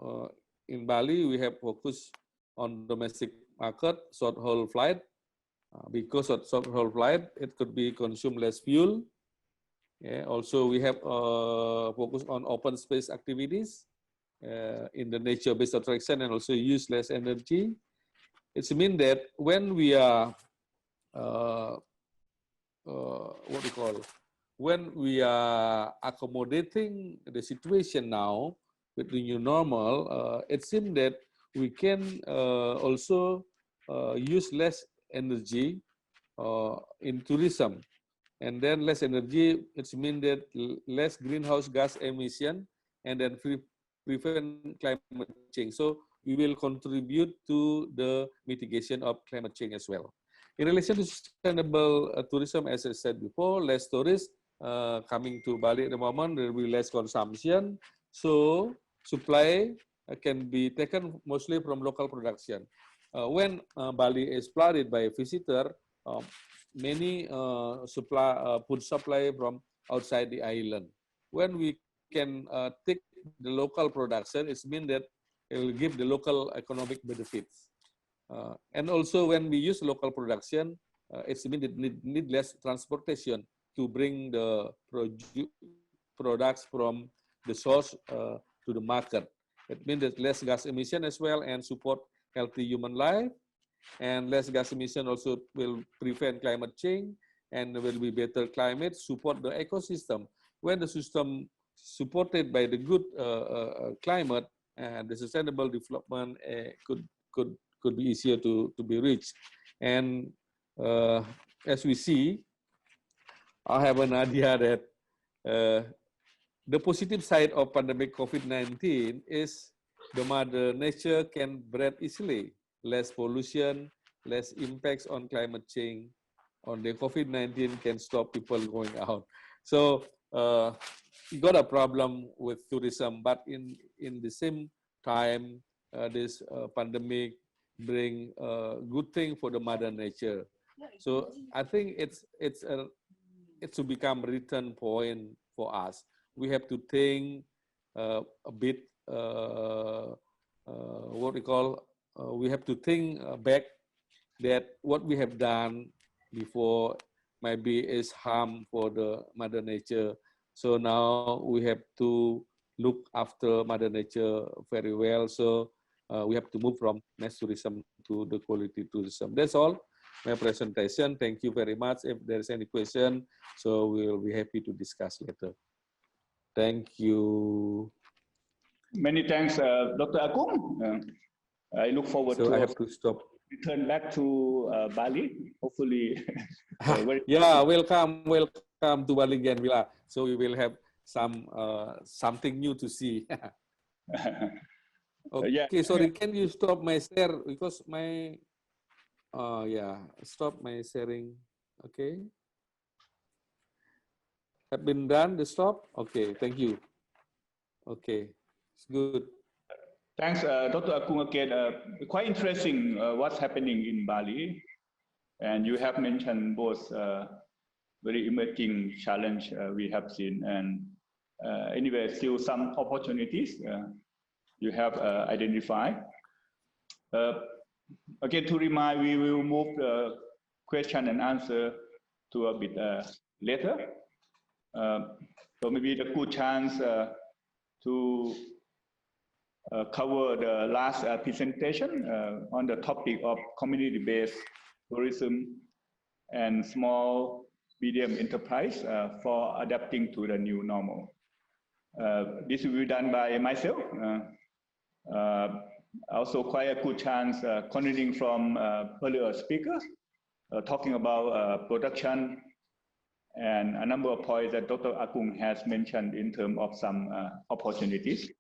in Bali? We have focus on domestic market, short haul flight. Because of short haul flight, it could be consume less fuel. Yeah. Also, we have focus on open space activities in the nature-based attraction, and also use less energy. It's mean that when we are what we call, when we are accommodating the situation now with the new normal, it seems that we can also use less energy in tourism. And then less energy, it's mean that less greenhouse gas emission, and then prevent climate change. So we will contribute to the mitigation of climate change as well. In relation to sustainable tourism, as I said before, less tourists coming to Bali at the moment, there will be less consumption. So supply can be taken mostly from local production. When Bali is flooded by a visitor, many food supply from outside the island. When we can take the local production, it means that it will give the local economic benefits. And also when we use local production, it means that need less transportation to bring the products from the source to the market. It means that less gas emission as well, and support healthy human life. And less gas emission also will prevent climate change, and there will be better climate, support the ecosystem. When the system supported by the good climate, and the sustainable development could be easier to be reached. And as we see, I have an idea that the positive side of pandemic COVID-19 is the mother nature can breathe easily, less pollution, less impacts on climate change. On the COVID-19 can stop people going out. So you got a problem with tourism, but in the same time, this pandemic bring a good thing for the mother nature. So I think it's to become a return point for us. We have to think a bit what we call. We have to think back that what we have done before maybe is harm for the mother nature. So now we have to look after mother nature very well. So we have to move from mass tourism to the quality tourism. That's all my presentation. Thank you very much. If there's any question, so we'll be happy to discuss later. Thank you. Many thanks, Dr. Akung. I look forward to I have to stop. Return back to Bali, hopefully. Yeah, welcome to Bali again, Vila. So we will have something new to see. Okay, yeah. Sorry, can you stop my share because my stop my sharing. Okay, have been done. The stop. Okay, thank you. Okay, it's good. Thanks, Dr. Akung again. Quite interesting what's happening in Bali. And you have mentioned both very emerging challenge we have seen, and anyway, still some opportunities you have identified. Again, to remind, we will move the question and answer to a bit later. So maybe the good chance to cover the last presentation on the topic of community-based tourism and small medium enterprise for adapting to the new normal. This will be done by myself. Also quite a good chance continuing from earlier speakers talking about production and a number of points that Dr. Akung has mentioned in terms of some opportunities.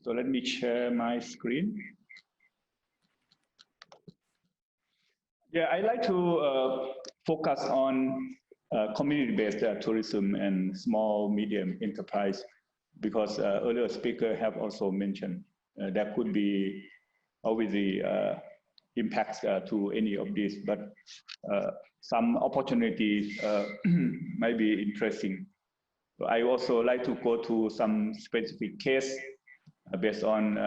So let me share my screen. Yeah, I like to focus on community-based tourism and small, medium enterprise, because earlier speaker have also mentioned there could be obviously impacts to any of these, but some opportunities might be interesting. So I also like to go to some specific case based on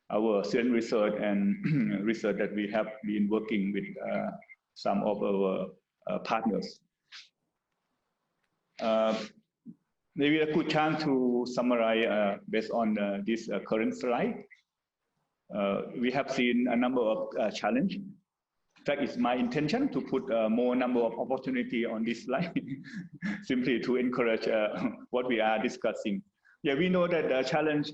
our student research and research that we have been working with some of our partners. Maybe a good chance to summarize based on this current slide. We have seen a number of challenges. In fact, it's my intention to put more number of opportunity on this slide, simply to encourage what we are discussing. Yeah, we know that the challenge,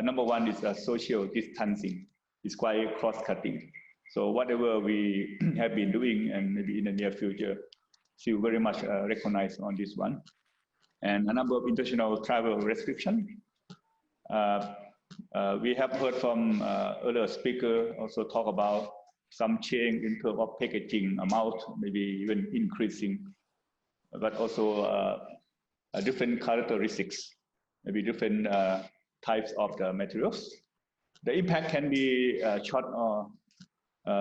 number one is social distancing. It's quite cross-cutting. So whatever we have been doing, and maybe in the near future, still very much recognized on this one. And a number of international travel restrictions. We have heard from earlier speaker also talk about some change in terms of packaging amount, maybe even increasing, but also different characteristics, maybe different types of the materials. The impact can be short or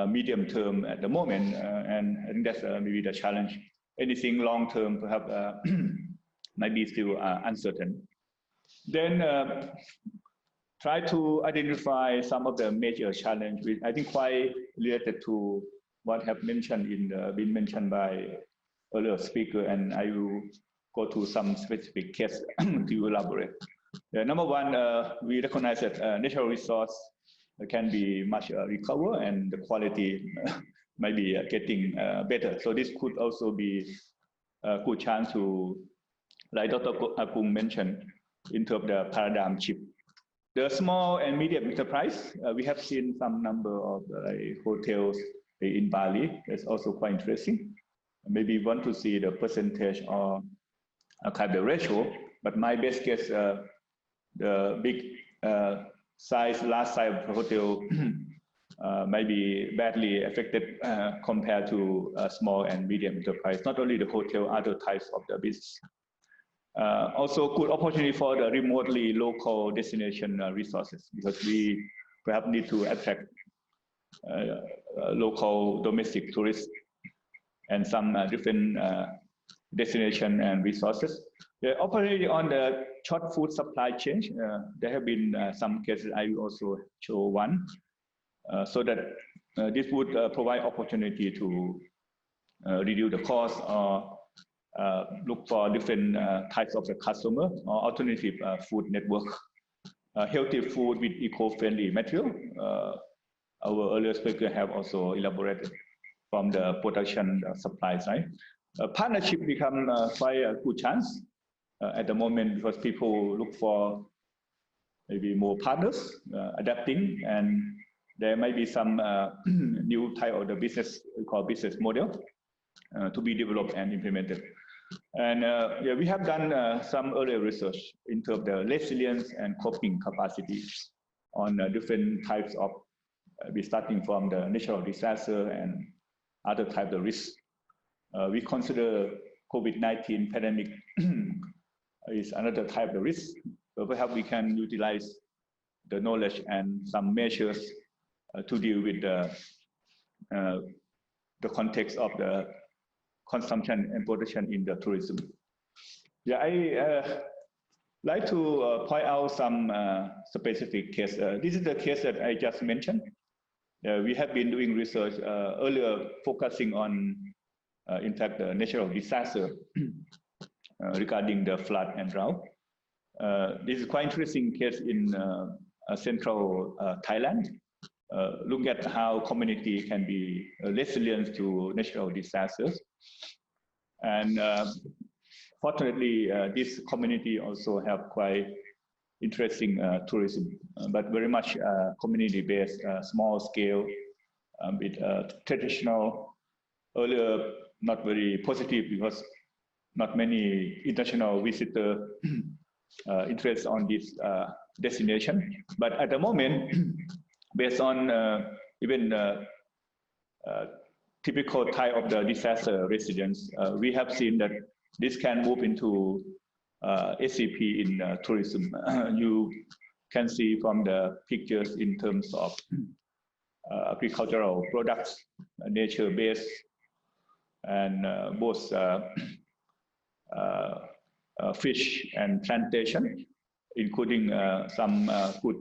medium term at the moment, and I think that's maybe the challenge. Anything long term, perhaps might be still uncertain. Then try to identify some of the major challenges, which I think quite related to what have mentioned been mentioned by earlier speaker, and I will go to some specific case to elaborate. Number one, we recognize that natural resource can be much recover, and the quality might be getting better. So this could also be a good chance to, like Dr. Akung mentioned, in terms of the paradigm shift. The small and medium enterprise, we have seen some number of hotels in Bali. That's also quite interesting. Maybe we want to see the percentage or kind of ratio, but my best guess, the big size, large size hotel might be badly affected compared to small and medium enterprise, not only the hotel, other types of the business. Also good opportunity for the remotely local destination resources, because we perhaps need to attract local domestic tourists and some different destination and resources. The opportunity on the short food supply chain, there have been some cases. I will also show one, so that this would provide opportunity to reduce the cost or look for different types of the customer or alternative food network. Healthy food with eco-friendly material. Our earlier speaker have also elaborated from the production supply side. Partnership become quite a good chance at the moment, because people look for maybe more partners adapting, and there might be some new type of the business, we call business model, to be developed and implemented. And yeah, we have done some earlier research into the resilience and coping capacity on different types of, starting from the natural disaster and other types of risks. We consider COVID-19 pandemic is another type of risk. So perhaps we can utilize the knowledge and some measures to deal with the context of the consumption and production in the tourism. Yeah, I like to point out some specific case. This is the case that I just mentioned. We have been doing research earlier, focusing on, in fact, the natural disaster regarding the flood and drought. This is quite interesting case in central Thailand. Look at how community can be resilient to natural disasters. And fortunately, this community also have quite interesting tourism, but very much community-based, small scale, with traditional, earlier not very positive, because not many international visitor interest on this destination. But at the moment, based on even typical type of the disaster resilience, we have seen that this can move into SCP in tourism. You can see from the pictures in terms of agricultural products, nature-based, and both fish and plantation, including some good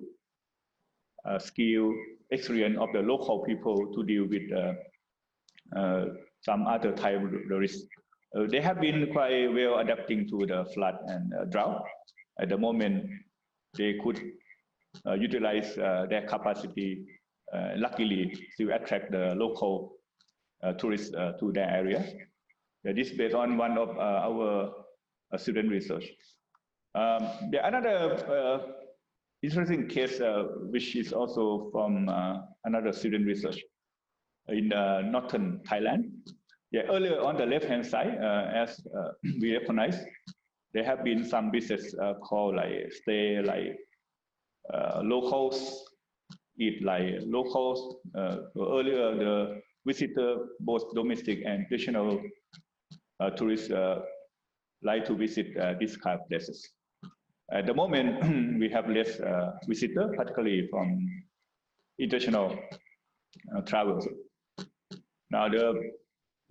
skill, experience of the local people to deal with some other type of risk. They have been quite well adapting to the flood and drought. At the moment, they could utilize their capacity, luckily, to attract the local tourists to their area. This is based on one of our student research. Another interesting case, which is also from another student research in northern Thailand. Yeah, earlier on the left-hand side, as we recognize, there have been some business called like stay like locals, eat like locals. Earlier, the visitor, both domestic and international tourists, like to visit these kind of places. At the moment, we have less visitor, particularly from international travelers. Now,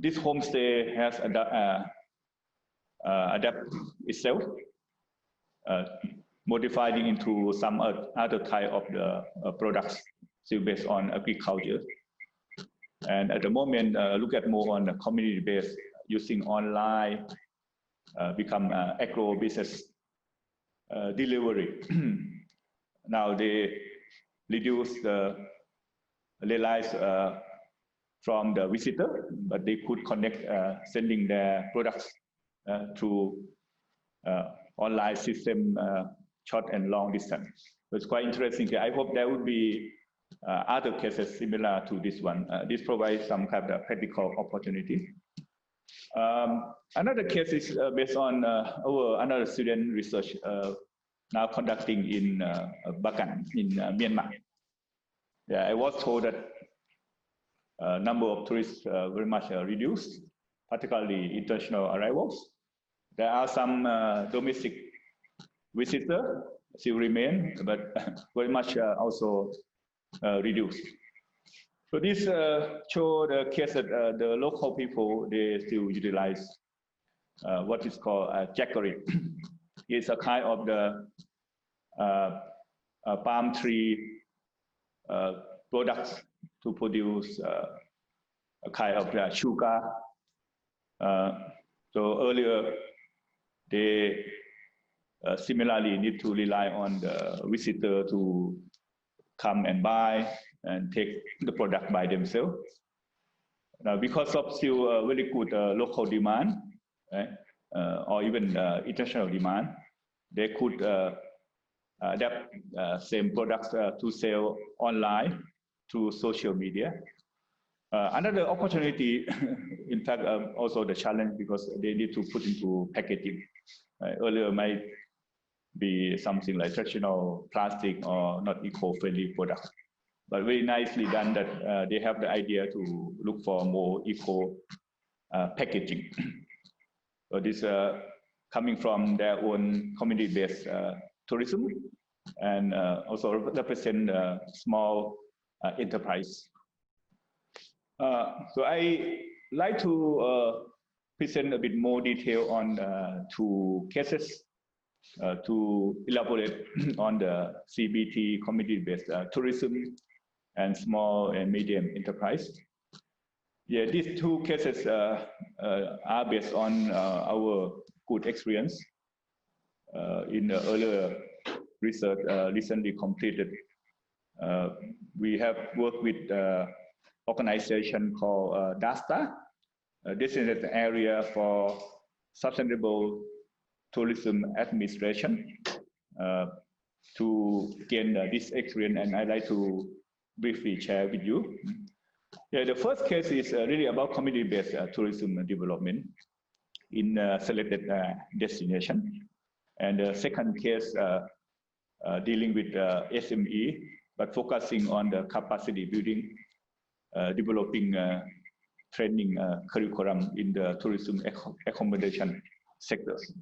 this homestay has adapted itself, modifying into some other type of the products still based on agriculture. And at the moment, look at more on the community-based, using online, become agro business delivery. Now they reduce the realize from the visitor, but they could connect sending their products through online system, short and long distance. So it's quite interesting. I hope there would be other cases similar to this one. This provides some kind of practical opportunity. Another case is based on our another student research now conducting in Bagan in Myanmar. Yeah, I was told that number of tourists very much reduced, particularly international arrivals. There are some domestic visitors still remain, but very much also reduced. So this show the case that the local people, they still utilize what is called jackery. It's a kind of the palm tree products to produce a kind of sugar. So earlier, they similarly need to rely on the visitor to come and buy and take the product by themselves. Now, because of still very good local demand, right, or even international demand, they could adapt same products to sell online through social media. Another opportunity, in fact, also the challenge because they need to put into packaging. Earlier might be something like traditional plastic or not eco-friendly products, but very nicely done that they have the idea to look for more eco packaging. So this coming from their own community-based tourism and also represent small enterprise. So I like to present a bit more detail on two cases to elaborate on the CBT community-based tourism and small and medium enterprise. Yeah, these two cases are based on our good experience in the earlier research recently completed. We have worked with organization called DASTA. This is an area for sustainable tourism administration to gain this experience, and I'd like to briefly share with you. Yeah, the first case is really about community-based tourism development in selected destination, and the second case dealing with SME, but focusing on the capacity building, developing training curriculum in the tourism accommodation sectors.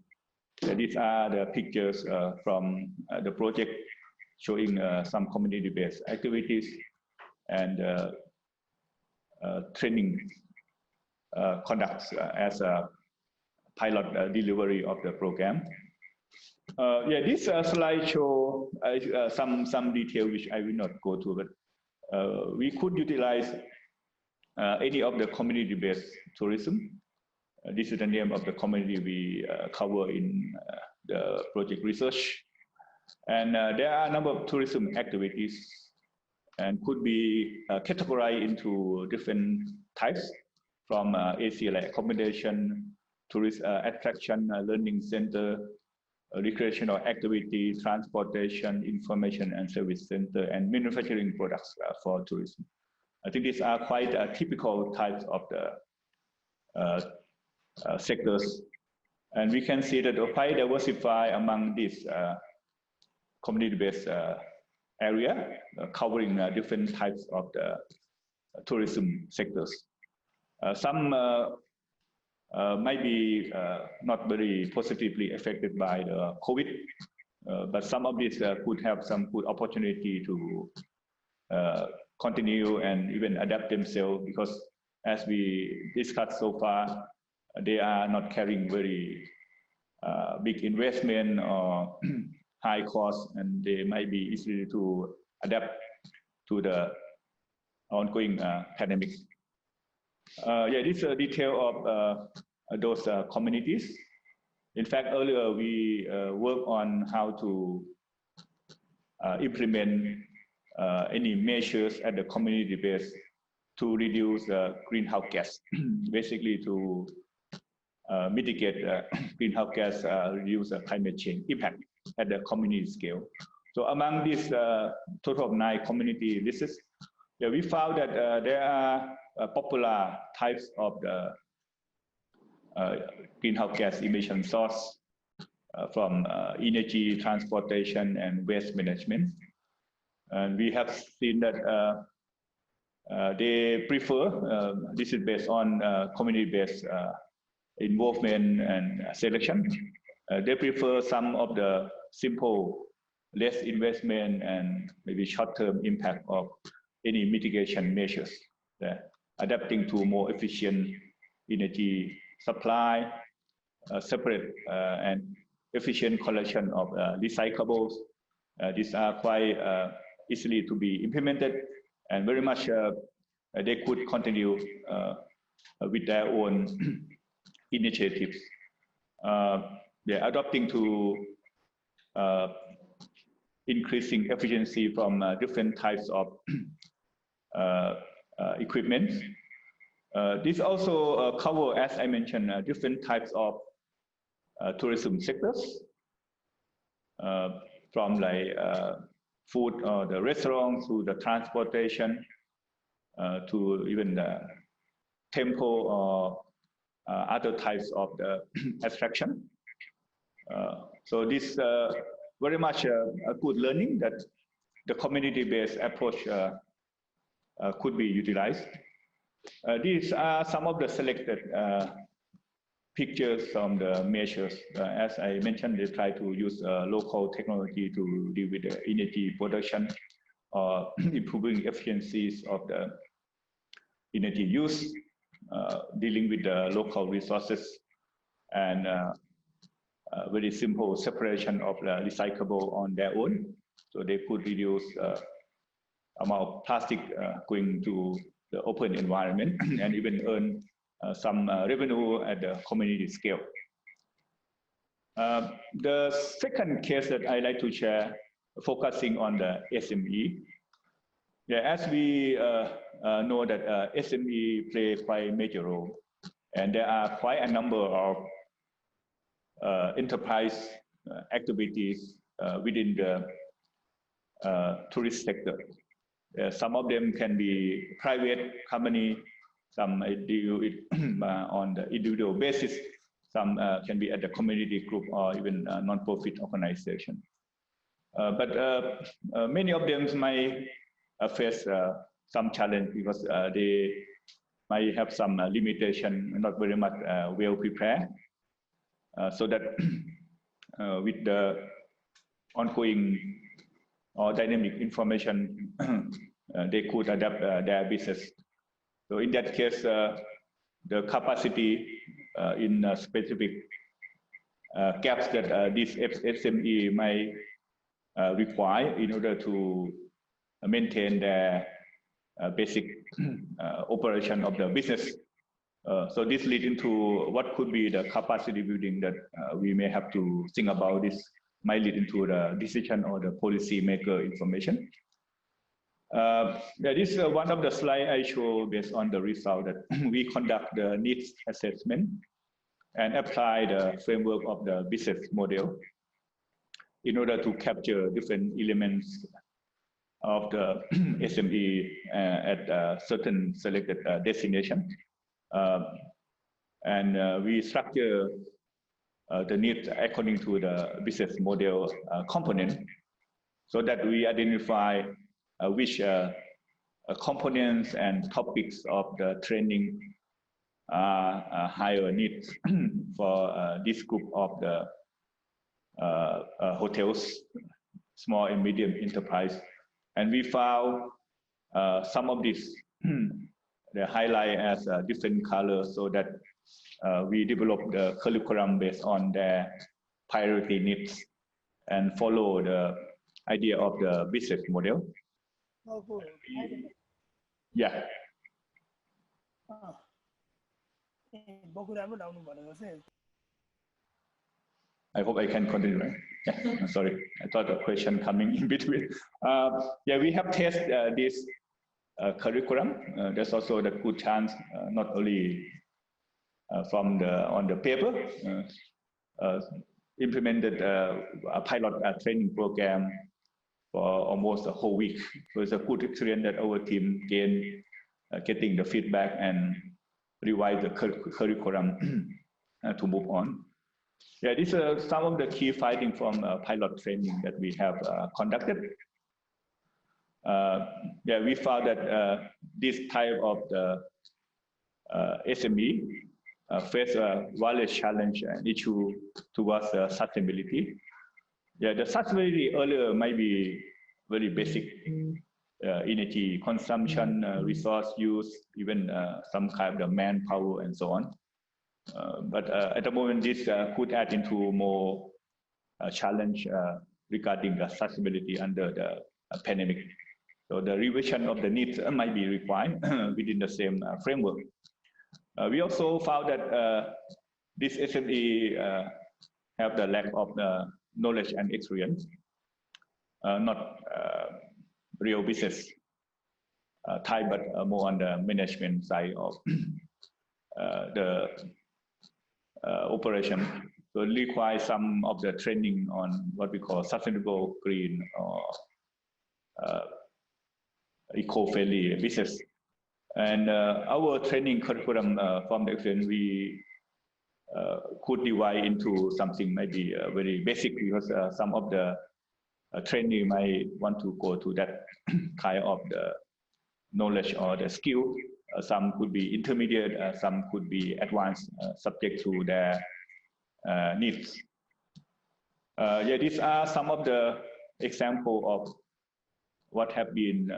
These are the pictures from the project showing some community-based activities and training conducts as a pilot delivery of the program. Yeah, this slide show some detail which I will not go to, but we could utilize any of the community-based tourism. This is the name of the community we cover in the project research. And there are a number of tourism activities and could be categorized into different types from AC like accommodation, tourist attraction, learning center, recreational activity, transportation, information and service center, and manufacturing products for tourism. I think these are quite typical types of the sectors. And we can see that quite diversify among these community-based area, covering different types of the tourism sectors. Some might be not very positively affected by the COVID, but some of these could have some good opportunity to continue and even adapt themselves, because as we discussed so far, they are not carrying very big investment or high cost, and they might be easy to adapt to the ongoing pandemic. Yeah, this is a detail of those communities. In fact, earlier we worked on how to implement any measures at the community base to reduce greenhouse gas, basically to mitigate greenhouse gas, reduce climate change impact at the community scale. So among these total of 9 community lists, yeah, we found that there are popular types of the greenhouse gas emission source from energy, transportation, and waste management. And we have seen that they prefer, this is based on community-based involvement and selection. They prefer some of the simple, less investment and maybe short-term impact of any mitigation measures, adapting to more efficient energy supply, separate and efficient collection of recyclables. These are quite easily to be implemented, and very much they could continue with their own initiatives. They're adopting to increasing efficiency from different types of equipment. This also cover, as I mentioned, different types of tourism sectors, from like food or the restaurants to the transportation, to even the temple or other types of the attraction. So this very much a good learning that the community-based approach could be utilized. These are some of the selected pictures from the measures. As I mentioned, they try to use local technology to deal with the energy production or improving efficiencies of the energy use, dealing with the local resources, and very simple separation of the recyclable on their own. So they could reduce amount of plastic going to the open environment and even earn some revenue at the community scale. The second case that I like to share, focusing on the SME. Yeah, as we know that SME play quite a major role, and there are quite a number of enterprise activities within the tourist sector. Some of them can be private company, some deal it on the individual basis, some can be at the community group or even non-profit organization. But many of them might face some challenge because they might have some limitation, not very much well prepared. So that with the ongoing or dynamic information, they could adapt their business. So in that case, the capacity in specific gaps that this SME might require in order to maintain their basic operation of the business. So this leads into what could be the capacity building that we may have to think about. This might lead into the decision or the policy maker information. This is one of the slides I show based on the result that we conduct the needs assessment and apply the framework of the business model in order to capture different elements of the SME at certain selected destination. And we structure the needs according to the business model component so that we identify which components and topics of the training are higher needs for this group of the hotels, small and medium enterprise. And we found some of these they highlight as different colors so that we develop the curriculum based on their priority needs and follow the idea of the business model. Yeah. I hope I can continue, right? Yeah, sorry, I thought a question coming in between. Yeah, we have tested this curriculum. There's also the good chance, not only from on the paper, implemented a pilot training program for almost a whole week. So it's a good experience that our team gained, getting the feedback and revise the curriculum to move on. Yeah, these are some of the key findings from pilot training that we have conducted. Yeah, we found that this type of the SME face a various challenge and issue towards sustainability. Yeah, the sustainability earlier might be very basic, energy consumption, resource use, even some kind of manpower and so on. But at the moment, this could add into more challenge regarding the sustainability under the pandemic. So the revision of the needs might be required within the same framework. We also found that this SME have the lack of knowledge and experience, not real business type, but more on the management side of the operation. So it requires some of the training on what we call sustainable, green, or eco-friendly business. And our training curriculum from the experience, we could divide into something maybe very basic, because some of the training might want to go to that kind of the knowledge or the skill. Some could be intermediate, some could be advanced, subject to their needs. Yeah, these are some of the examples of what have been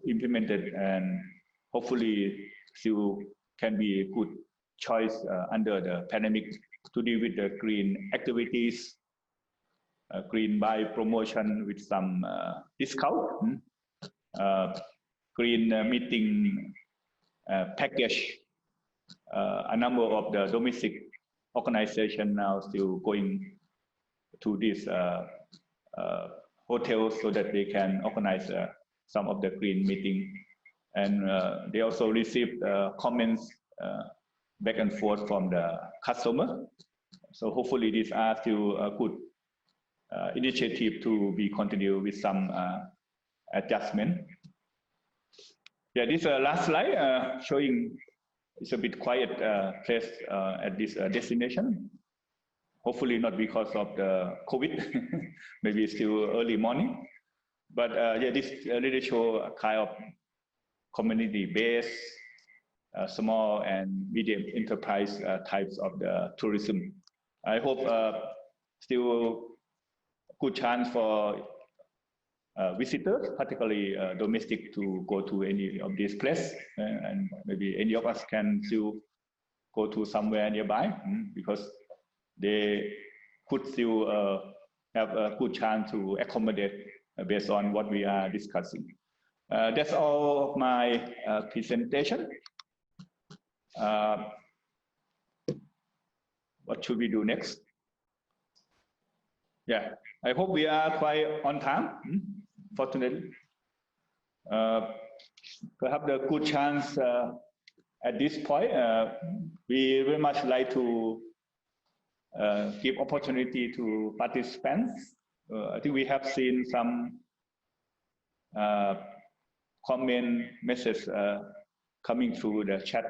implemented, and hopefully still can be a good choice under the pandemic to deal with the green activities, green buy promotion with some discount, green meeting package. A number of the domestic organizations now still going to these hotels so that they can organize some of the green meeting. And they also received comments back and forth from the customer. So hopefully these are still a good initiative to be continued with some adjustment. Yeah, this last slide showing it's a bit quiet place at this destination. Hopefully not because of the COVID, maybe it's still early morning. But yeah, this really show a kind of community-based, small and medium enterprise types of the tourism. I hope still good chance for visitors, particularly domestic, to go to any of these places, and maybe any of us can still go to somewhere nearby, because they could still have a good chance to accommodate based on what we are discussing. That's all of my presentation. What should we do next? Yeah, I hope we are quite on time, fortunately. Perhaps the good chance at this point, we very much like to give opportunity to participants. I think we have seen some comment message coming through the chat.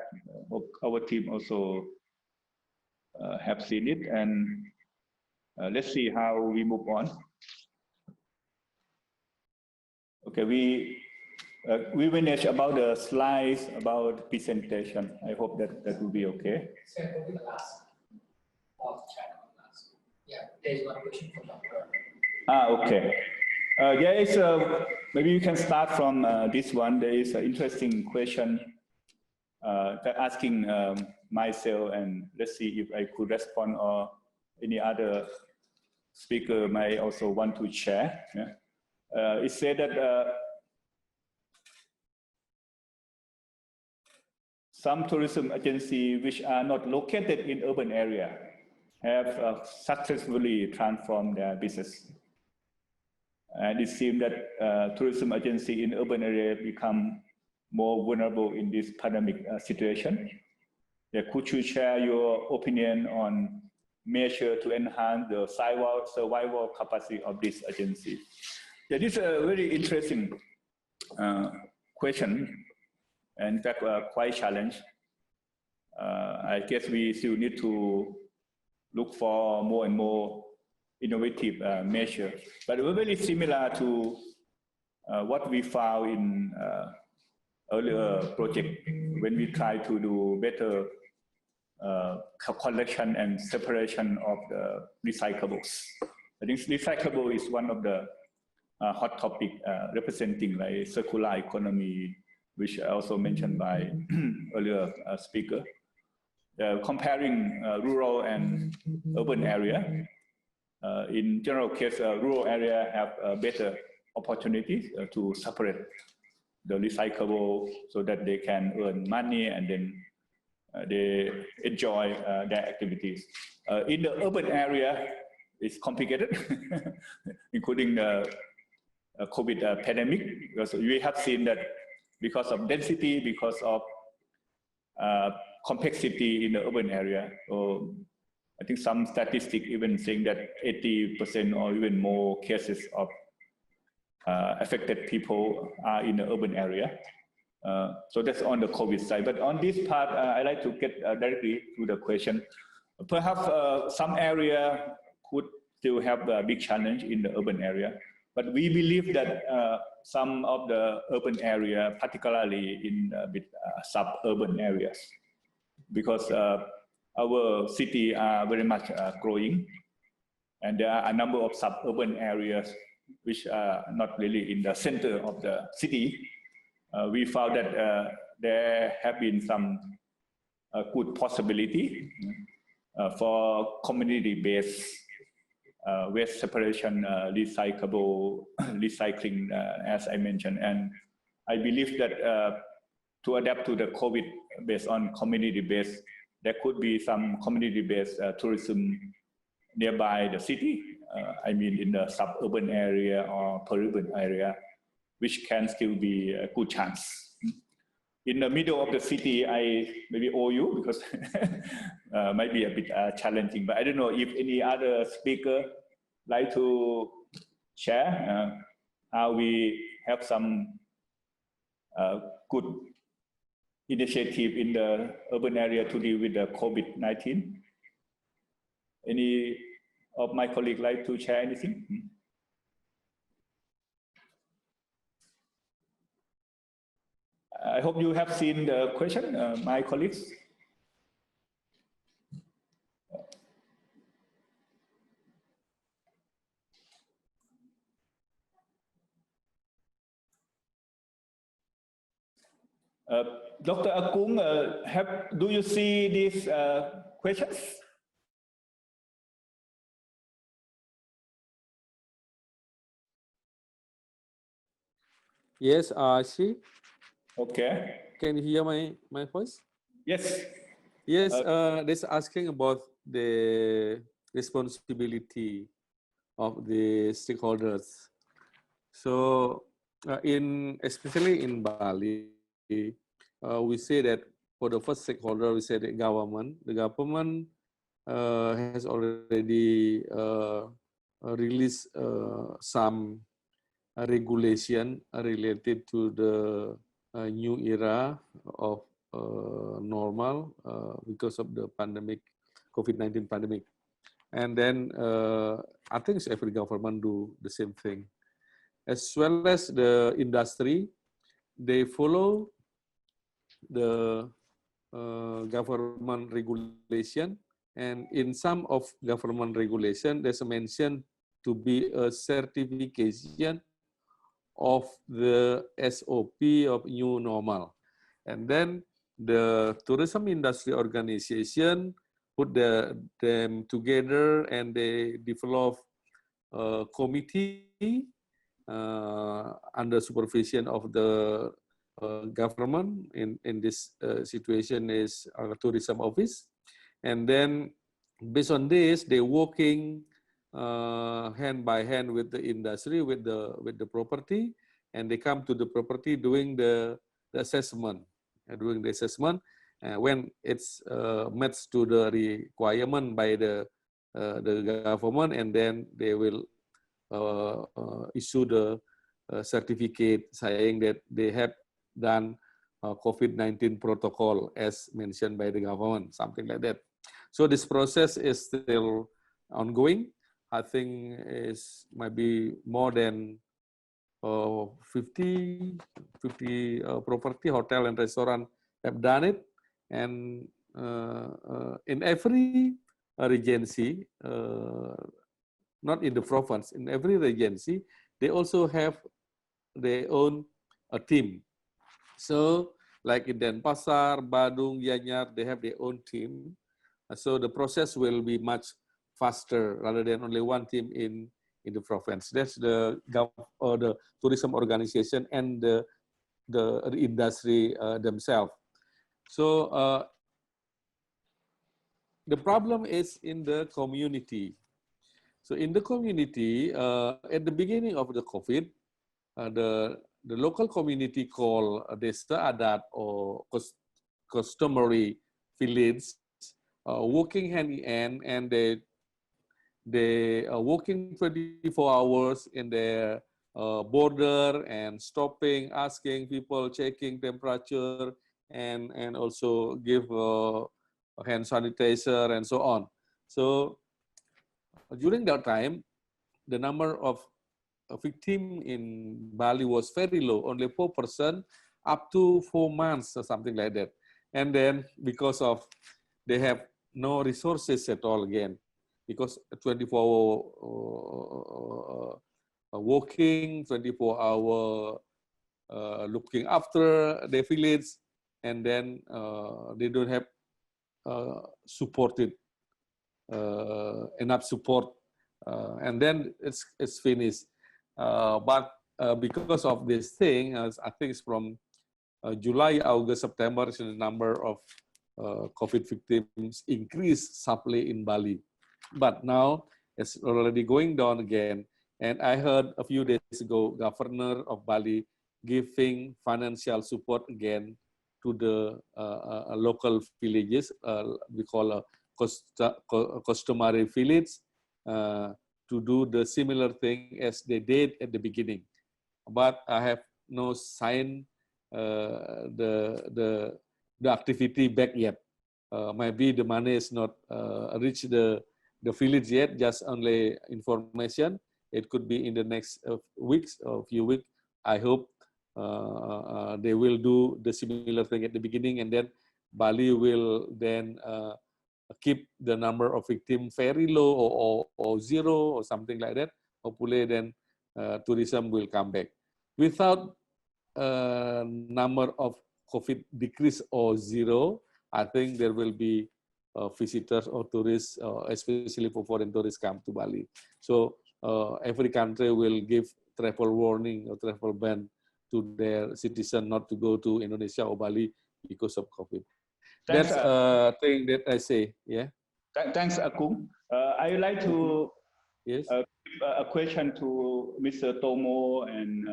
Our team also have seen it, and let's see how we move on. Okay, we manage about the slides, about presentation. I hope that will be okay. Yeah, there's one question from Dr. Okay. Yeah, it's maybe you can start from this one. There is an interesting question that asking myself, and let's see if I could respond, or any other speaker might also want to share. Yeah. It said that some tourism agencies which are not located in urban area have successfully transformed their business. And it seems that tourism agency in urban area become more vulnerable in this pandemic situation. Yeah, could you share your opinion on measures to enhance the survival capacity of this agency? Yeah, this is a very interesting question, and in fact, quite challenging. I guess we still need to look for more and more innovative measures, but we're very similar to what we found in earlier project when we try to do better collection and separation of the recyclables. I think recyclable is one of the hot topic representing like circular economy, which also mentioned by earlier speaker. Comparing rural and urban area, in general case, rural area have better opportunities to separate the recyclable so that they can earn money and then they enjoy their activities. In the urban area, it's complicated, including the COVID pandemic, because we have seen that because of density, because of complexity in the urban area. So I think some statistics even saying that 80% or even more cases of affected people are in the urban area. So that's on the COVID side. But on this part, I'd like to get directly to the question. Perhaps some area could still have a big challenge in the urban area, but we believe that some of the urban area, particularly in suburban areas, because our city are very much growing, and there are a number of suburban areas which are not really in the center of the city. We found that there have been some good possibility for community-based waste separation, recycling, as I mentioned. And I believe that to adapt to the COVID based on community-based, there could be some community-based tourism nearby the city. I mean, in the suburban area or peri-urban area, which can still be a good chance. In the middle of the city, I maybe owe you because might be a bit challenging, but I don't know if any other speaker like to share how we have some good initiative in the urban area to deal with the COVID-19. Any of my colleagues like to share anything? I hope you have seen the question, my colleagues. Dr. Akung, do you see these questions? Yes, I see. Okay. Can you hear my voice? Yes. Yes, this asking about the responsibility of the stakeholders. So especially in Bali, we say that for the first stakeholder, we say the government. The government has already released some regulation related to the new era of normal because of the pandemic, COVID-19 pandemic. And then I think every government do the same thing. As well as the industry, they follow the government regulation. And in some of government regulation, there's a mention to be a certification of the SOP of new normal. And then the tourism industry organization put them together and they develop a committee under supervision of the government. In this situation is our tourism office. And then based on this, they're working hand by hand with the industry, with the property, and they come to the property doing the assessment. Doing the assessment, when it's met to the requirement by the government, and then they will issue the certificate saying that they have done COVID-19 protocol as mentioned by the government, something like that. So this process is still ongoing. I think might be more than 50 property, hotel and restaurant have done it. And in every regency, not in the province, in every regency, they also have their own team. So like in Denpasar, Badung, Gianyar, they have their own team. So the process will be much faster rather than only one team in the province. That's the tourism organization and the industry themselves. So the problem is in the community. So in the community, at the beginning of the COVID, the local community called desa adat or customary village working hand in hand, and they are working 24 hours in their border and stopping, asking people, checking temperature, and also give hand sanitizer and so on. So during that time, the number of victims in Bali was very low, only 4%, up to 4 months or something like that. And then because of they have no resources at all again, because 24-hour working, 24-hour looking after the village, and then they don't have supported enough support, and then it's finished. But because of this thing, I think it's from July, August, September, the number of COVID victims increased sharply in Bali. But now it's already going down again. And I heard a few days ago, Governor of Bali giving financial support again to the local villages, we call a customary village, to do the similar thing as they did at the beginning. But I have no sign the activity back yet. Maybe the money is not reached the village yet, just only information. It could be in the next weeks or few weeks. I hope they will do the similar thing at the beginning, and then Bali will then keep the number of victims very low or zero or something like that. Hopefully then tourism will come back. Without number of COVID decrease or zero, I think there will be visitors or tourists, especially for foreign tourists, come to Bali. So every country will give travel warning or travel ban to their citizen not to go to Indonesia or Bali because of COVID. Thanks, That's a thing that I say, yeah. Thanks, Akung. I would like to yes. Give a question to Mr. Tomo and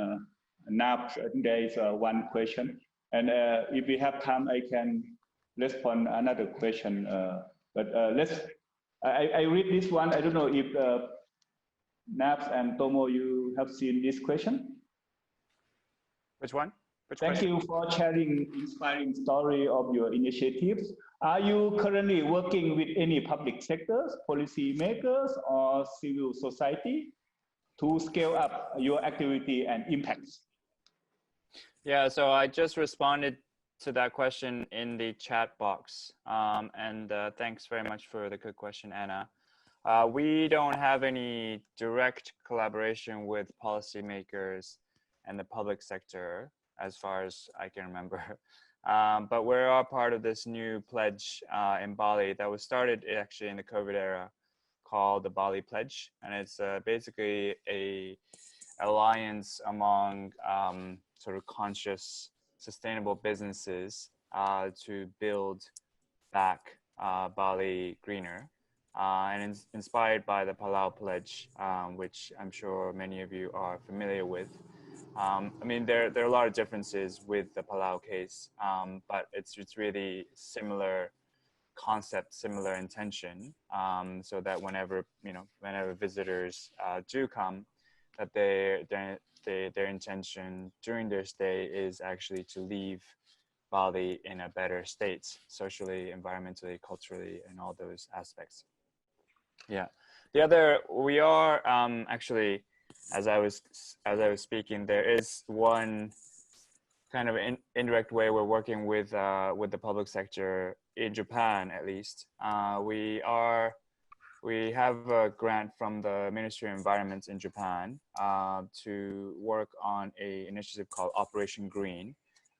Naps. I think there is one question. And if we have time, I can respond another question. But I read this one. I don't know if Naps and Tomo, you have seen this question? Which one? Thank you for sharing inspiring story of your initiatives. Are you currently working with any public sectors, policy makers, or civil society to scale up your activity and impacts? Yeah, so I just responded to that question in the chat box. And thanks very much for the good question, Anna. We don't have any direct collaboration with policymakers and the public sector, as far as I can remember. But we are part of this new pledge in Bali that was started actually in the COVID era called the Bali Pledge. And it's basically a alliance among sort of conscious, sustainable businesses to build back Bali greener. and inspired by the Palau Pledge, which I'm sure many of you are familiar with. I mean, there are a lot of differences with the Palau case, but it's really similar concept, similar intention, so that whenever visitors do come, that their intention during their stay is actually to leave Bali in a better state, socially, environmentally, culturally, and all those aspects. Yeah, we are actually, as I was speaking, there is one kind of indirect way we're working with the public sector in Japan, at least. We have a grant from the Ministry of Environment in Japan to work on an initiative called Operation Green.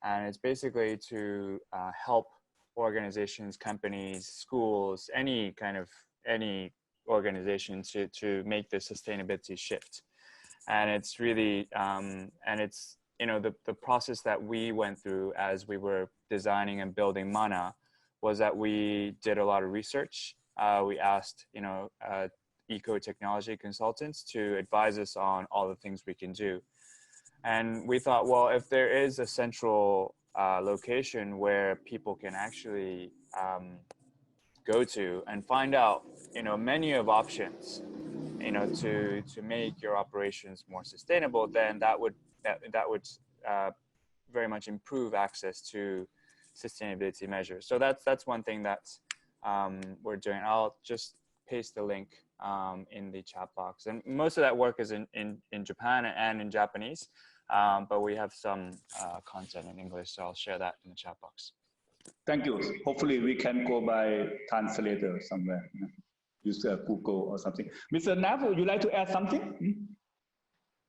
And it's basically to help organizations, companies, schools, any organization to make the sustainability shift. And it's really, and it's, the process that we went through as we were designing and building Mana was that we did a lot of research. We asked, eco-technology consultants to advise us on all the things we can do. And we thought, well, if there is a central location where people can actually go to and find out, many of options, to make your operations more sustainable, then that would very much improve access to sustainability measures. So that's one thing that we're doing. I'll just paste the link in the chat box. And most of that work is in Japan and in Japanese, but we have some content in English, so I'll share that in the chat box. Thank you. Hopefully we can go by translator somewhere. Use Google or something. Mr. Nav, would you like to add something?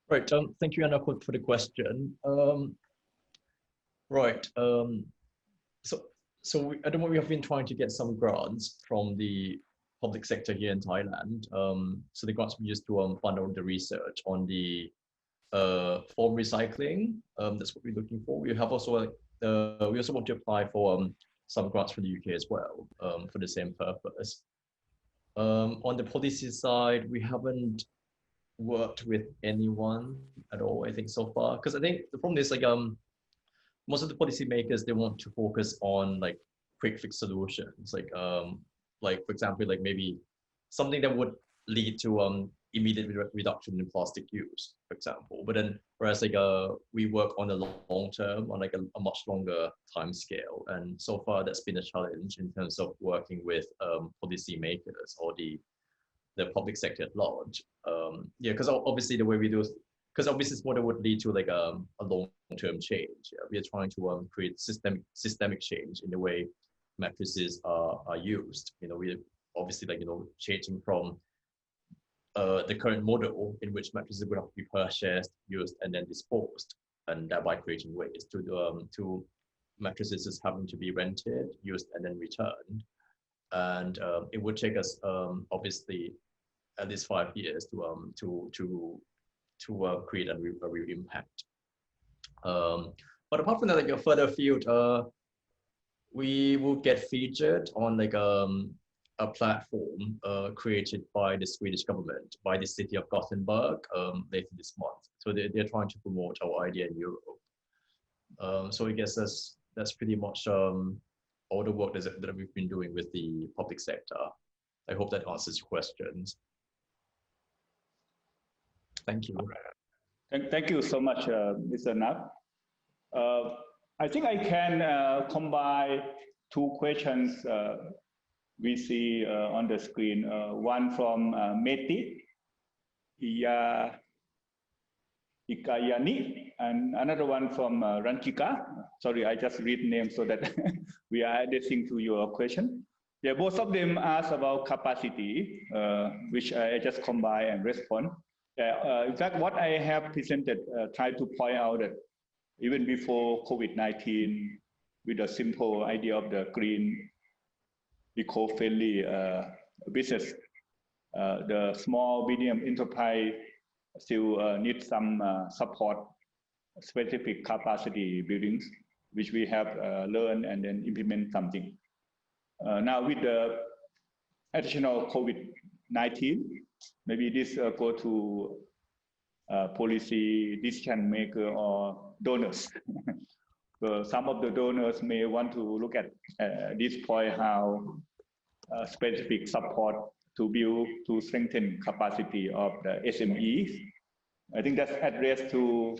Right. Thank you, Anna, for the question. Right. So at the moment, we have been trying to get some grants from the public sector here in Thailand. So the grants we used to fund all the research on the foam recycling. That's what we're looking for. We have also we also want to apply for some grants from the UK as well for the same purpose. On the policy side, we haven't worked with anyone at all, I think, so far, because I think the problem is most of the policymakers, they want to focus on like quick fix solutions, like for example, like maybe something that would lead to immediate reduction in plastic use, for example. But then whereas we work on the long term, on a much longer time scale, and so far that's been a challenge in terms of working with policymakers or the public sector at large. Yeah, because obviously the way we do, because obviously this model would lead to like a long-term change. Yeah, we are trying to create systemic change in the way mattresses are used. We obviously changing from the current model in which mattresses would have to be purchased, used, and then disposed, and thereby creating waste to mattresses is having to be rented, used, and then returned. And it would take us obviously at least 5 years to create a real impact. But apart from that, like further afield, we will get featured on a platform created by the Swedish government, by the city of Gothenburg later this month. So they're trying to promote our idea in Europe. So I guess that's pretty much all the work that we've been doing with the public sector. I hope that answers your questions. Thank you. Thank you so much, Mr. Nap. I think I can combine two questions we see on the screen. One from Meti Ikayani, and another one from Ranchika. Sorry, I just read names so that we are addressing to your question. Yeah, both of them ask about capacity, which I just combine and respond. In fact, what I have presented tried to point out that even before COVID-19, with a simple idea of the green, eco-friendly business, the small, medium enterprise still need some support, specific capacity buildings, which we have learned and then implement something. Now with the additional COVID-19. Maybe this go to policy decision maker or donors. So some of the donors may want to look at this point how specific support to build to strengthen capacity of the SMEs. I think that's addressed to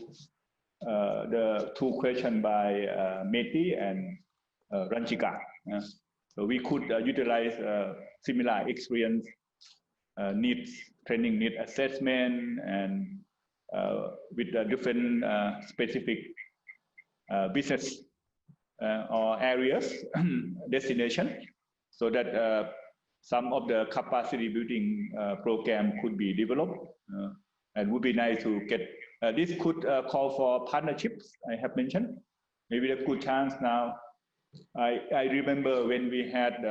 the two questions by Meti and Ranjika. So we could utilize similar experience, needs training, need assessment, and with different specific business or areas destination, so that some of the capacity building program could be developed, and would be nice to get. This could call for partnerships. I have mentioned. Maybe a good chance now. I remember when we had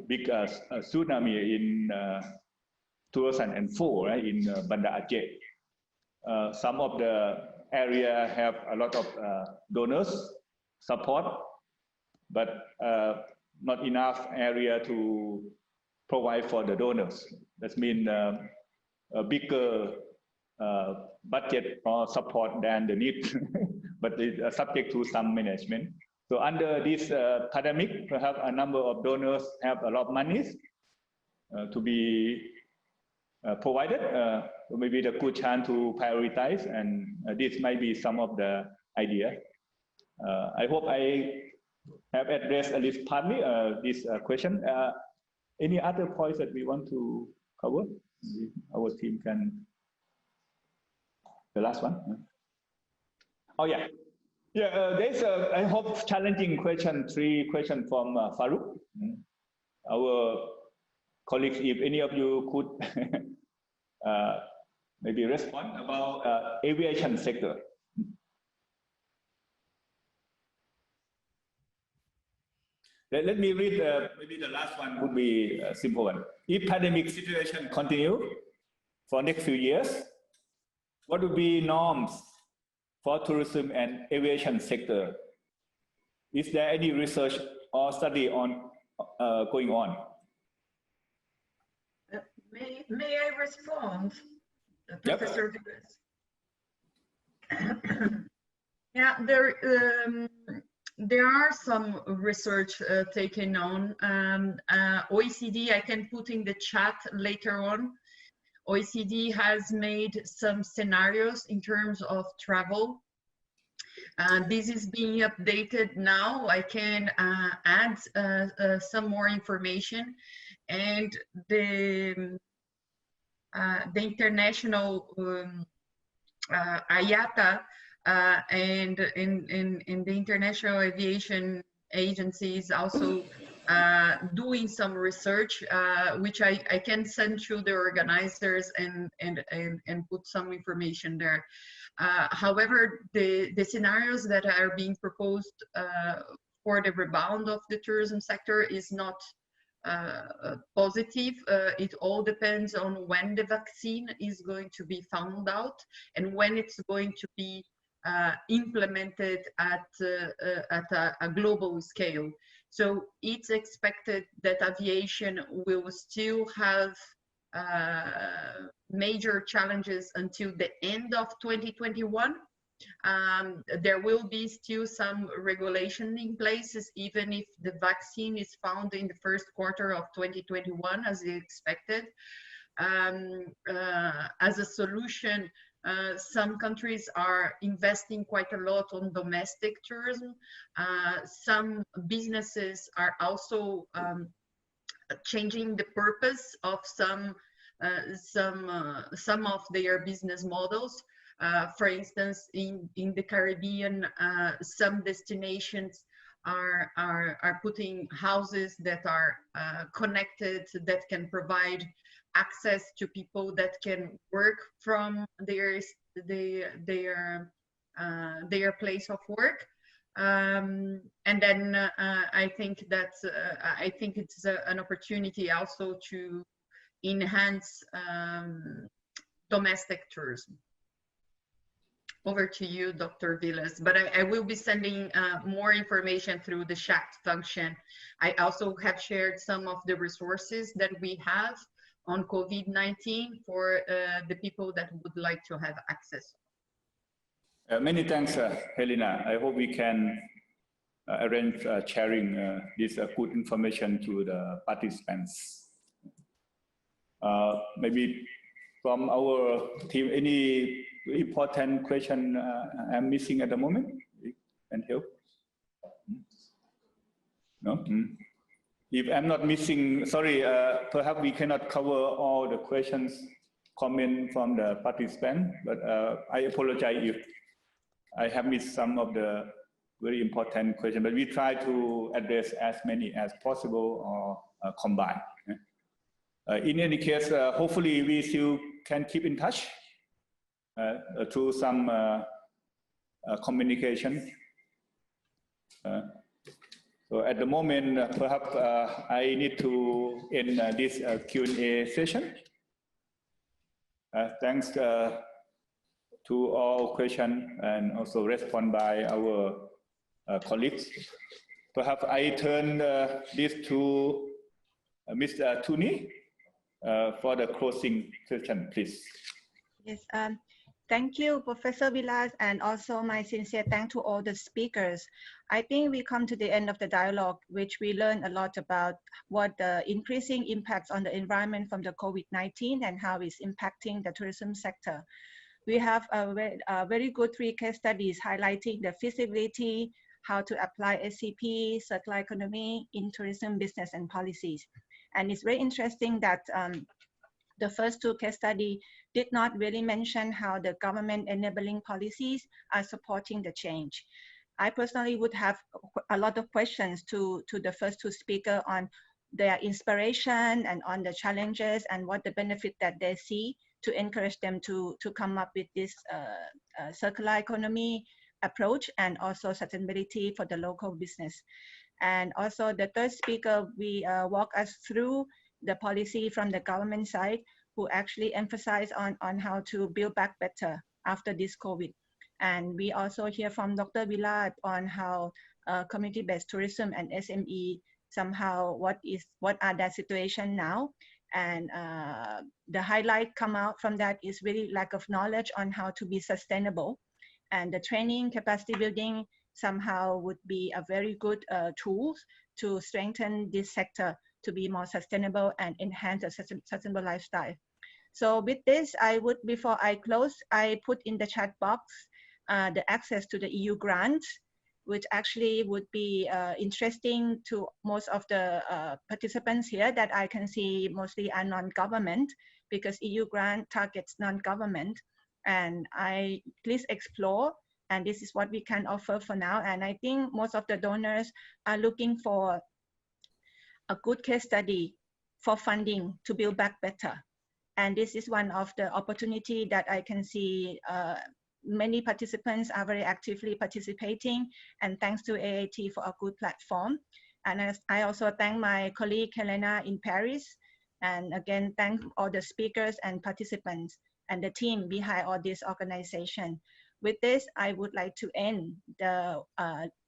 big tsunami in 2004, right, in Banda Aceh. Some of the area have a lot of donors support, but not enough area to provide for the donors. That means a bigger budget or support than the need, but it's subject to some management. So under this pandemic, perhaps a number of donors have a lot of money to be provided. Maybe the good chance to prioritize, and this might be some of the idea. I hope I have addressed at least partly this question. Any other points that we want to cover? Our team can. The last one. Oh yeah, yeah. There's I hope challenging question. 3 questions from Farouk, our colleagues. If any of you could maybe respond about aviation sector. Let me read, maybe the last one would be a simple one. If pandemic situation continue for next few years, what would be norms for tourism and aviation sector? Is there any research or study on going on? May I respond, Professor Vilas? Yeah, there are some research taken on. OECD, I can put in the chat later on. OECD has made some scenarios in terms of travel. This is being updated now. I can add some more information. And the international IATA and in the International Aviation Agency is also doing some research, which I can send to the organizers and put some information there. However, the scenarios that are being proposed for the rebound of the tourism sector is not positive. It all depends on when the vaccine is going to be found out and when it's going to be implemented at a global scale. So it's expected that aviation will still have major challenges until the end of 2021. There will be still some regulation in place, even if the vaccine is found in the first quarter of 2021 as expected. As a solution, some countries are investing quite a lot on domestic tourism. Some businesses are also changing the purpose of some of their business models. For instance, in the Caribbean, some destinations are putting houses that are connected, that can provide access to people that can work from their place of work. And then I think it's an opportunity also to enhance domestic tourism. Over to you, Dr. Vilas. But I will be sending more information through the chat function. I also have shared some of the resources that we have on COVID-19 for the people that would like to have access. Many thanks, Helena. I hope we can arrange sharing this good information to the participants. Maybe from our team, any important question I'm missing at the moment? Can help? No? If I'm not missing, sorry, perhaps we cannot cover all the questions, comment from the participant, but I apologize if I have missed some of the very important questions, but we try to address as many as possible or combine. In any case, hopefully we still can keep in touch through some communication. So at the moment, perhaps I need to end this Q&A session. Thanks to all questions and also respond by our colleagues. Perhaps I turn this to Mr. Tuni for the closing session, please. Yes, thank you, Professor Vilas, and also my sincere thanks to all the speakers. I think we come to the end of the dialogue, which we learned a lot about what the increasing impacts on the environment from the COVID-19 and how it's impacting the tourism sector. We have a very good 3 case studies highlighting the feasibility, how to apply SCP, circular economy in tourism business and policies. And it's very interesting that the first 2 case studies did not really mention how the government enabling policies are supporting the change. I personally would have a lot of questions to the first 2 speakers on their inspiration and on the challenges and what the benefit that they see to encourage them to come up with this circular economy approach and also sustainability for the local business. And also the third speaker, we walk us through the policy from the government side, who actually emphasize on how to build back better after this COVID. And we also hear from Dr. Vilas on how community-based tourism and SME somehow what are their situation now. And the highlight come out from that is really lack of knowledge on how to be sustainable. And the training, capacity building somehow would be a very good tools to strengthen this sector to be more sustainable and enhance a sustainable lifestyle. So with this, I would, before I close, I put in the chat box the access to the EU grants, which actually would be interesting to most of the participants here that I can see mostly are non-government, because EU grant targets non-government. And please explore, and this is what we can offer for now. And I think most of the donors are looking for a good case study for funding to build back better. And this is one of the opportunity that I can see many participants are very actively participating, and thanks to AIT for a good platform. And I also thank my colleague Helena in Paris, and again, thank all the speakers and participants and the team behind all this organization. With this, I would like to end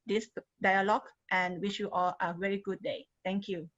this dialogue and wish you all a very good day. Thank you.